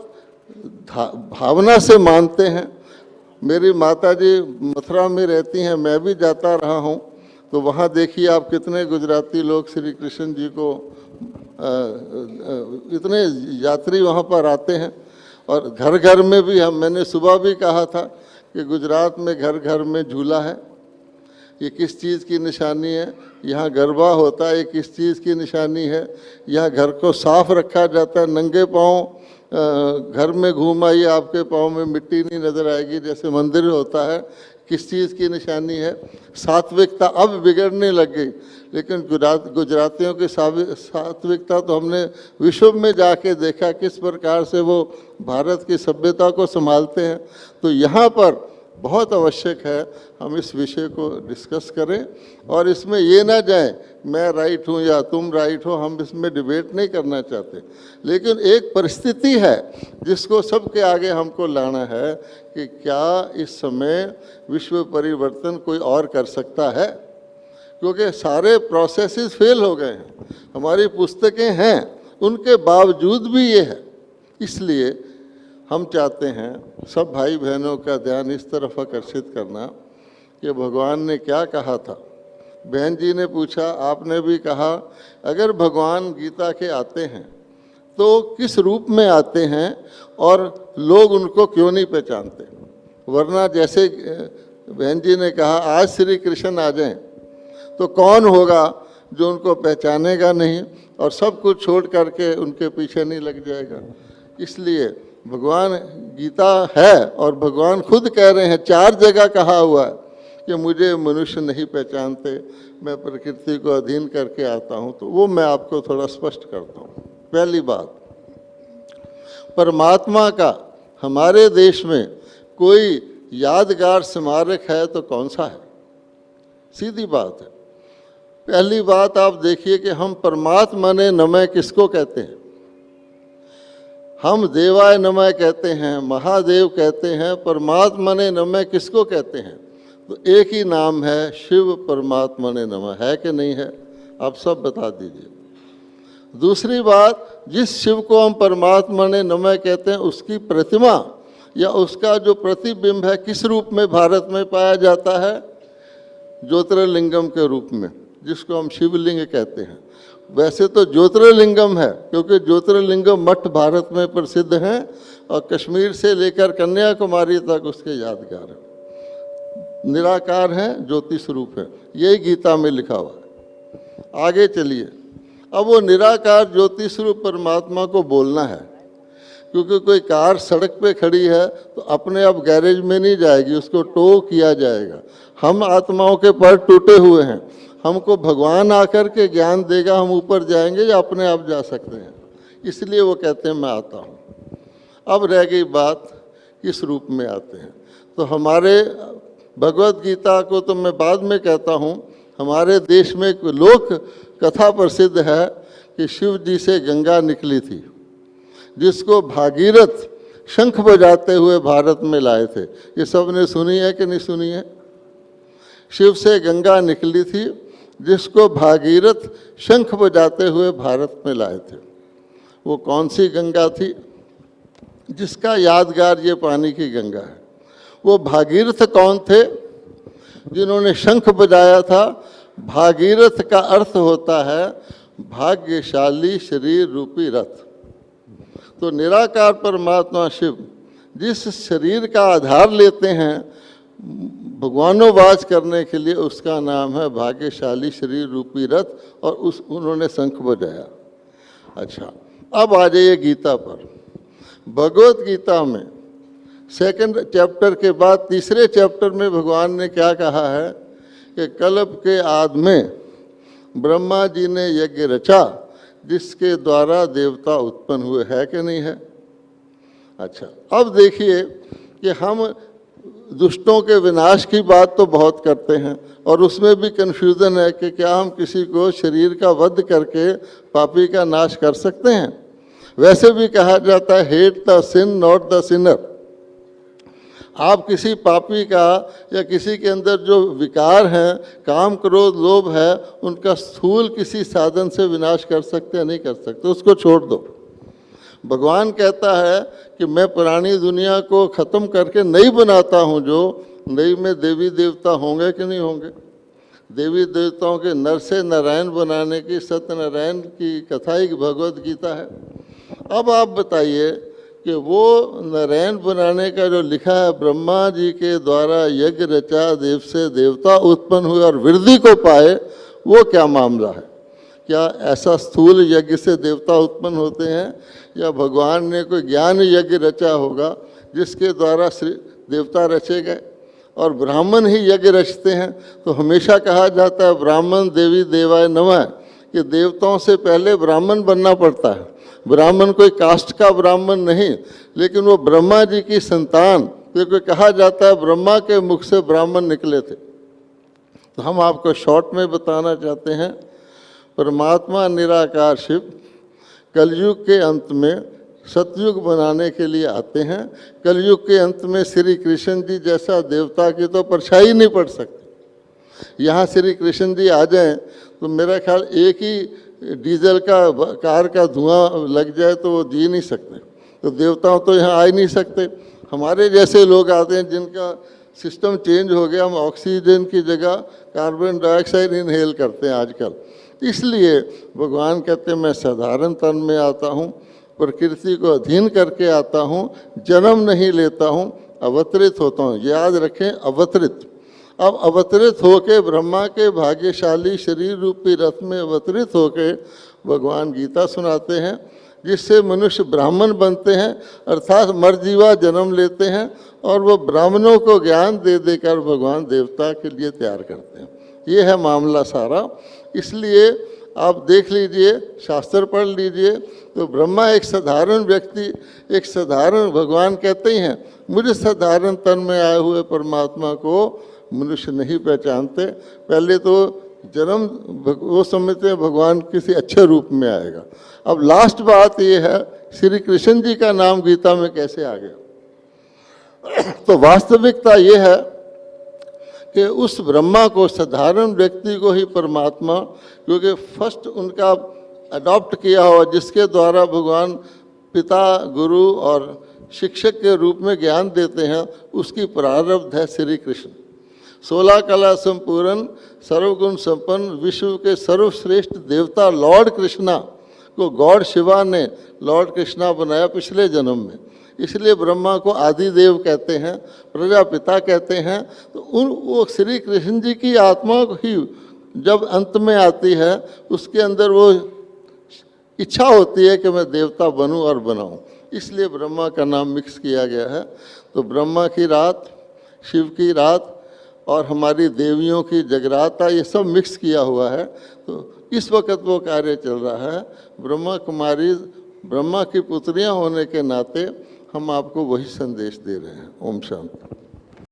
भावना से मानते हैं। मेरी माता जी मथुरा में रहती हैं, मैं भी जाता रहा हूँ, तो वहाँ देखिए आप कितने गुजराती लोग श्री कृष्ण जी को इतने यात्री वहाँ पर आते हैं। और घर घर में भी मैंने सुबह भी कहा था कि गुजरात में घर घर में झूला है। ये किस चीज़ की निशानी है? यहाँ गरबा होता है, ये किस चीज़ की निशानी है? यहाँ घर को साफ रखा जाता है, नंगे पाँव घर में घूम आइए, आपके पाँव में मिट्टी नहीं नज़र आएगी, जैसे मंदिर होता है। किस चीज़ की निशानी है? सात्विकता अब बिगड़ने लग गई, लेकिन गुजरातियों की सात्विकता तो हमने विश्व में जाके देखा किस प्रकार से वो भारत की सभ्यता को संभालते हैं। तो यहाँ पर बहुत आवश्यक है हम इस विषय को डिस्कस करें, और इसमें ये ना जाए मैं राइट हूँ या तुम राइट हो, हम इसमें डिबेट नहीं करना चाहते। लेकिन एक परिस्थिति है जिसको सबके आगे हमको लाना है कि क्या इस समय विश्व परिवर्तन कोई और कर सकता है? क्योंकि सारे प्रोसेसेस फेल हो गए हैं, हमारी पुस्तकें हैं, उनके बावजूद भी ये है। इसलिए हम चाहते हैं सब भाई बहनों का ध्यान इस तरफ आकर्षित करना कि भगवान ने क्या कहा था। बहन जी ने पूछा, आपने भी कहा, अगर भगवान गीता के आते हैं तो किस रूप में आते हैं और लोग उनको क्यों नहीं पहचानते? वरना जैसे बहन जी ने कहा आज श्री कृष्ण आ जाएं तो कौन होगा जो उनको पहचानेगा नहीं और सब कुछ छोड़ करके उनके पीछे नहीं लग जाएगा। इसलिए भगवान गीता है और भगवान खुद कह रहे हैं, 4 जगह कहा हुआ है कि मुझे मनुष्य नहीं पहचानते, मैं प्रकृति को अधीन करके आता हूँ। तो वो मैं आपको थोड़ा स्पष्ट करता हूँ। पहली बात, परमात्मा का हमारे देश में कोई यादगार स्मारक है तो कौन सा है? सीधी बात है। पहली बात आप देखिए कि हम परमात्मा ने नमः किसको कहते हैं? हम देवाय नमः कहते हैं, महादेव कहते हैं, परमात्मा ने नमः किसको कहते हैं? तो एक ही नाम है, शिव परमात्मा ने नमः। है कि नहीं है? आप सब बता दीजिए। दूसरी बात, जिस शिव को हम परमात्मा ने नमः कहते हैं, उसकी प्रतिमा या उसका जो प्रतिबिंब है किस रूप में भारत में पाया जाता है? ज्योतिर्लिंगम के रूप में, जिसको हम शिवलिंग कहते हैं। वैसे तो ज्योतिर्लिंगम है, क्योंकि ज्योतिर्लिंगम मठ भारत में प्रसिद्ध हैं और कश्मीर से लेकर कन्याकुमारी तक उसके यादगार हैं। निराकार है, ज्योति स्वरूप है, यही गीता में लिखा हुआ है। आगे चलिए, अब वो निराकार ज्योति स्वरूप परमात्मा को बोलना है, क्योंकि कोई कार सड़क पे खड़ी है तो अपने आप गैरेज में नहीं जाएगी, उसको टो किया जाएगा। हम आत्माओं के पर टूटे हुए हैं, हमको भगवान आकर के ज्ञान देगा, हम ऊपर जाएंगे या अपने आप जा सकते हैं। इसलिए वो कहते हैं मैं आता हूँ। अब रह गई बात किस रूप में आते हैं। तो हमारे भगवत गीता को तो मैं बाद में कहता हूँ, हमारे देश में एक लोक कथा प्रसिद्ध है कि शिव जी से गंगा निकली थी, जिसको भागीरथ शंख बजाते हुए भारत में लाए थे। ये सब ने सुनी है कि नहीं सुनी है? शिव से गंगा निकली थी, जिसको भागीरथ शंख बजाते हुए भारत में लाए थे। वो कौन सी गंगा थी? जिसका यादगार ये पानी की गंगा है। वो भागीरथ कौन थे? जिन्होंने शंख बजाया था। भागीरथ का अर्थ होता है भाग्यशाली शरीर रूपी रथ। तो निराकार परमात्मा शिव जिस शरीर का आधार लेते हैं भगवानोवाच करने के लिए, उसका नाम है भाग्यशाली शरीर रूपी रथ, और उन्होंने शंख बजाया। अच्छा, अब आ जाइए गीता पर। भगवत गीता में सेकंड चैप्टर के बाद तीसरे चैप्टर में भगवान ने क्या कहा है कि कल्प के आदि में ब्रह्मा जी ने यज्ञ रचा, जिसके द्वारा देवता उत्पन्न हुए। है कि नहीं है? अच्छा, अब देखिए कि हम दुष्टों के विनाश की बात तो बहुत करते हैं, और उसमें भी कन्फ्यूज़न है कि क्या हम किसी को शरीर का वध करके पापी का नाश कर सकते हैं? वैसे भी कहा जाता है hate the sin not the sinner. आप किसी पापी का या किसी के अंदर जो विकार हैं, काम क्रोध लोभ है, उनका स्थूल किसी साधन से विनाश कर सकते हैं? नहीं कर सकते, उसको छोड़ दो। भगवान कहता है कि मैं पुरानी दुनिया को ख़त्म करके नई बनाता हूँ, जो नई में देवी देवता होंगे कि नहीं होंगे? देवी देवताओं के नर से नारायण बनाने की सत्यनारायण की कथा ही भगवत गीता है। अब आप बताइए कि वो नारायण बनाने का जो लिखा है, ब्रह्मा जी के द्वारा यज्ञ रचा, देव से देवता उत्पन्न हुए और वृद्धि को पाए, वो क्या मामला है? क्या ऐसा स्थूल यज्ञ से देवता उत्पन्न होते हैं, या भगवान ने कोई ज्ञान यज्ञ रचा होगा जिसके द्वारा देवता रचे गए? और ब्राह्मण ही यज्ञ रचते हैं। तो हमेशा कहा जाता है ब्राह्मण देवी देवाय नमः, कि देवताओं से पहले ब्राह्मण बनना पड़ता है। ब्राह्मण कोई कास्ट का ब्राह्मण नहीं, लेकिन वो ब्रह्मा जी की संतान, क्योंकि कहा जाता है ब्रह्मा के मुख से ब्राह्मण निकले थे। तो हम आपको शॉर्ट में बताना चाहते हैं, परमात्मा निराकार शिव कलयुग के अंत में सतयुग बनाने के लिए आते हैं। कलयुग के अंत में श्री कृष्ण जी जैसा देवता की तो परछाई नहीं पड़ सकती। यहाँ श्री कृष्ण जी आ जाएं तो मेरा ख्याल एक ही डीजल का कार का धुआं लग जाए तो वो जी नहीं सकते। तो देवताओं तो यहाँ आ ही नहीं सकते। हमारे जैसे लोग आते हैं जिनका सिस्टम चेंज हो गया, हम ऑक्सीजन की जगह कार्बन डाइऑक्साइड इनहेल करते हैं आजकल। इसलिए भगवान कहते हैं मैं साधारण तन में आता हूँ, प्रकृति को अधीन करके आता हूँ, जन्म नहीं लेता हूँ, अवतरित होता हूँ। याद रखें, अवतरित। अब अवतरित होके ब्रह्मा के भाग्यशाली शरीर रूपी रथ में अवतरित होके भगवान गीता सुनाते हैं, जिससे मनुष्य ब्राह्मण बनते हैं, अर्थात मर्जीवा जन्म लेते हैं, और वो ब्राह्मणों को ज्ञान दे देकर भगवान देवता के लिए तैयार करते हैं। ये है मामला सारा। इसलिए आप देख लीजिए, शास्त्र पढ़ लीजिए, तो ब्रह्मा एक साधारण व्यक्ति, एक साधारण, भगवान कहते ही हैं मुझे साधारण तन में आए हुए परमात्मा को मनुष्य नहीं पहचानते। पहले तो जन्म वो समझते हैं भगवान किसी अच्छे रूप में आएगा। अब लास्ट बात ये है, श्री कृष्ण जी का नाम गीता में कैसे आ गया? तो वास्तविकता ये है कि उस ब्रह्मा को, साधारण व्यक्ति को ही परमात्मा, क्योंकि फर्स्ट उनका अडॉप्ट किया हो, जिसके द्वारा भगवान पिता, गुरु और शिक्षक के रूप में ज्ञान देते हैं, उसकी प्रारब्ध है श्री कृष्ण। 16 कला संपूर्ण, सर्वगुण संपन्न, विश्व के सर्वश्रेष्ठ देवता लॉर्ड कृष्णा को गॉड शिवा ने लॉर्ड कृष्णा बनाया पिछले जन्म में। इसलिए ब्रह्मा को आदि देव कहते हैं, प्रजापिता कहते हैं। तो वो श्री कृष्ण जी की आत्मा ही जब अंत में आती है, उसके अंदर वो इच्छा होती है कि मैं देवता बनूं और बनाऊं, इसलिए ब्रह्मा का नाम मिक्स किया गया है। तो ब्रह्मा की रात, शिव की रात और हमारी देवियों की जगराता, ये सब मिक्स किया हुआ है। तो इस वक्त वो कार्य चल रहा है। ब्रह्मा कुमारी, ब्रह्मा की पुत्रियां होने के नाते हम आपको वही संदेश दे रहे हैं। ओम शांति।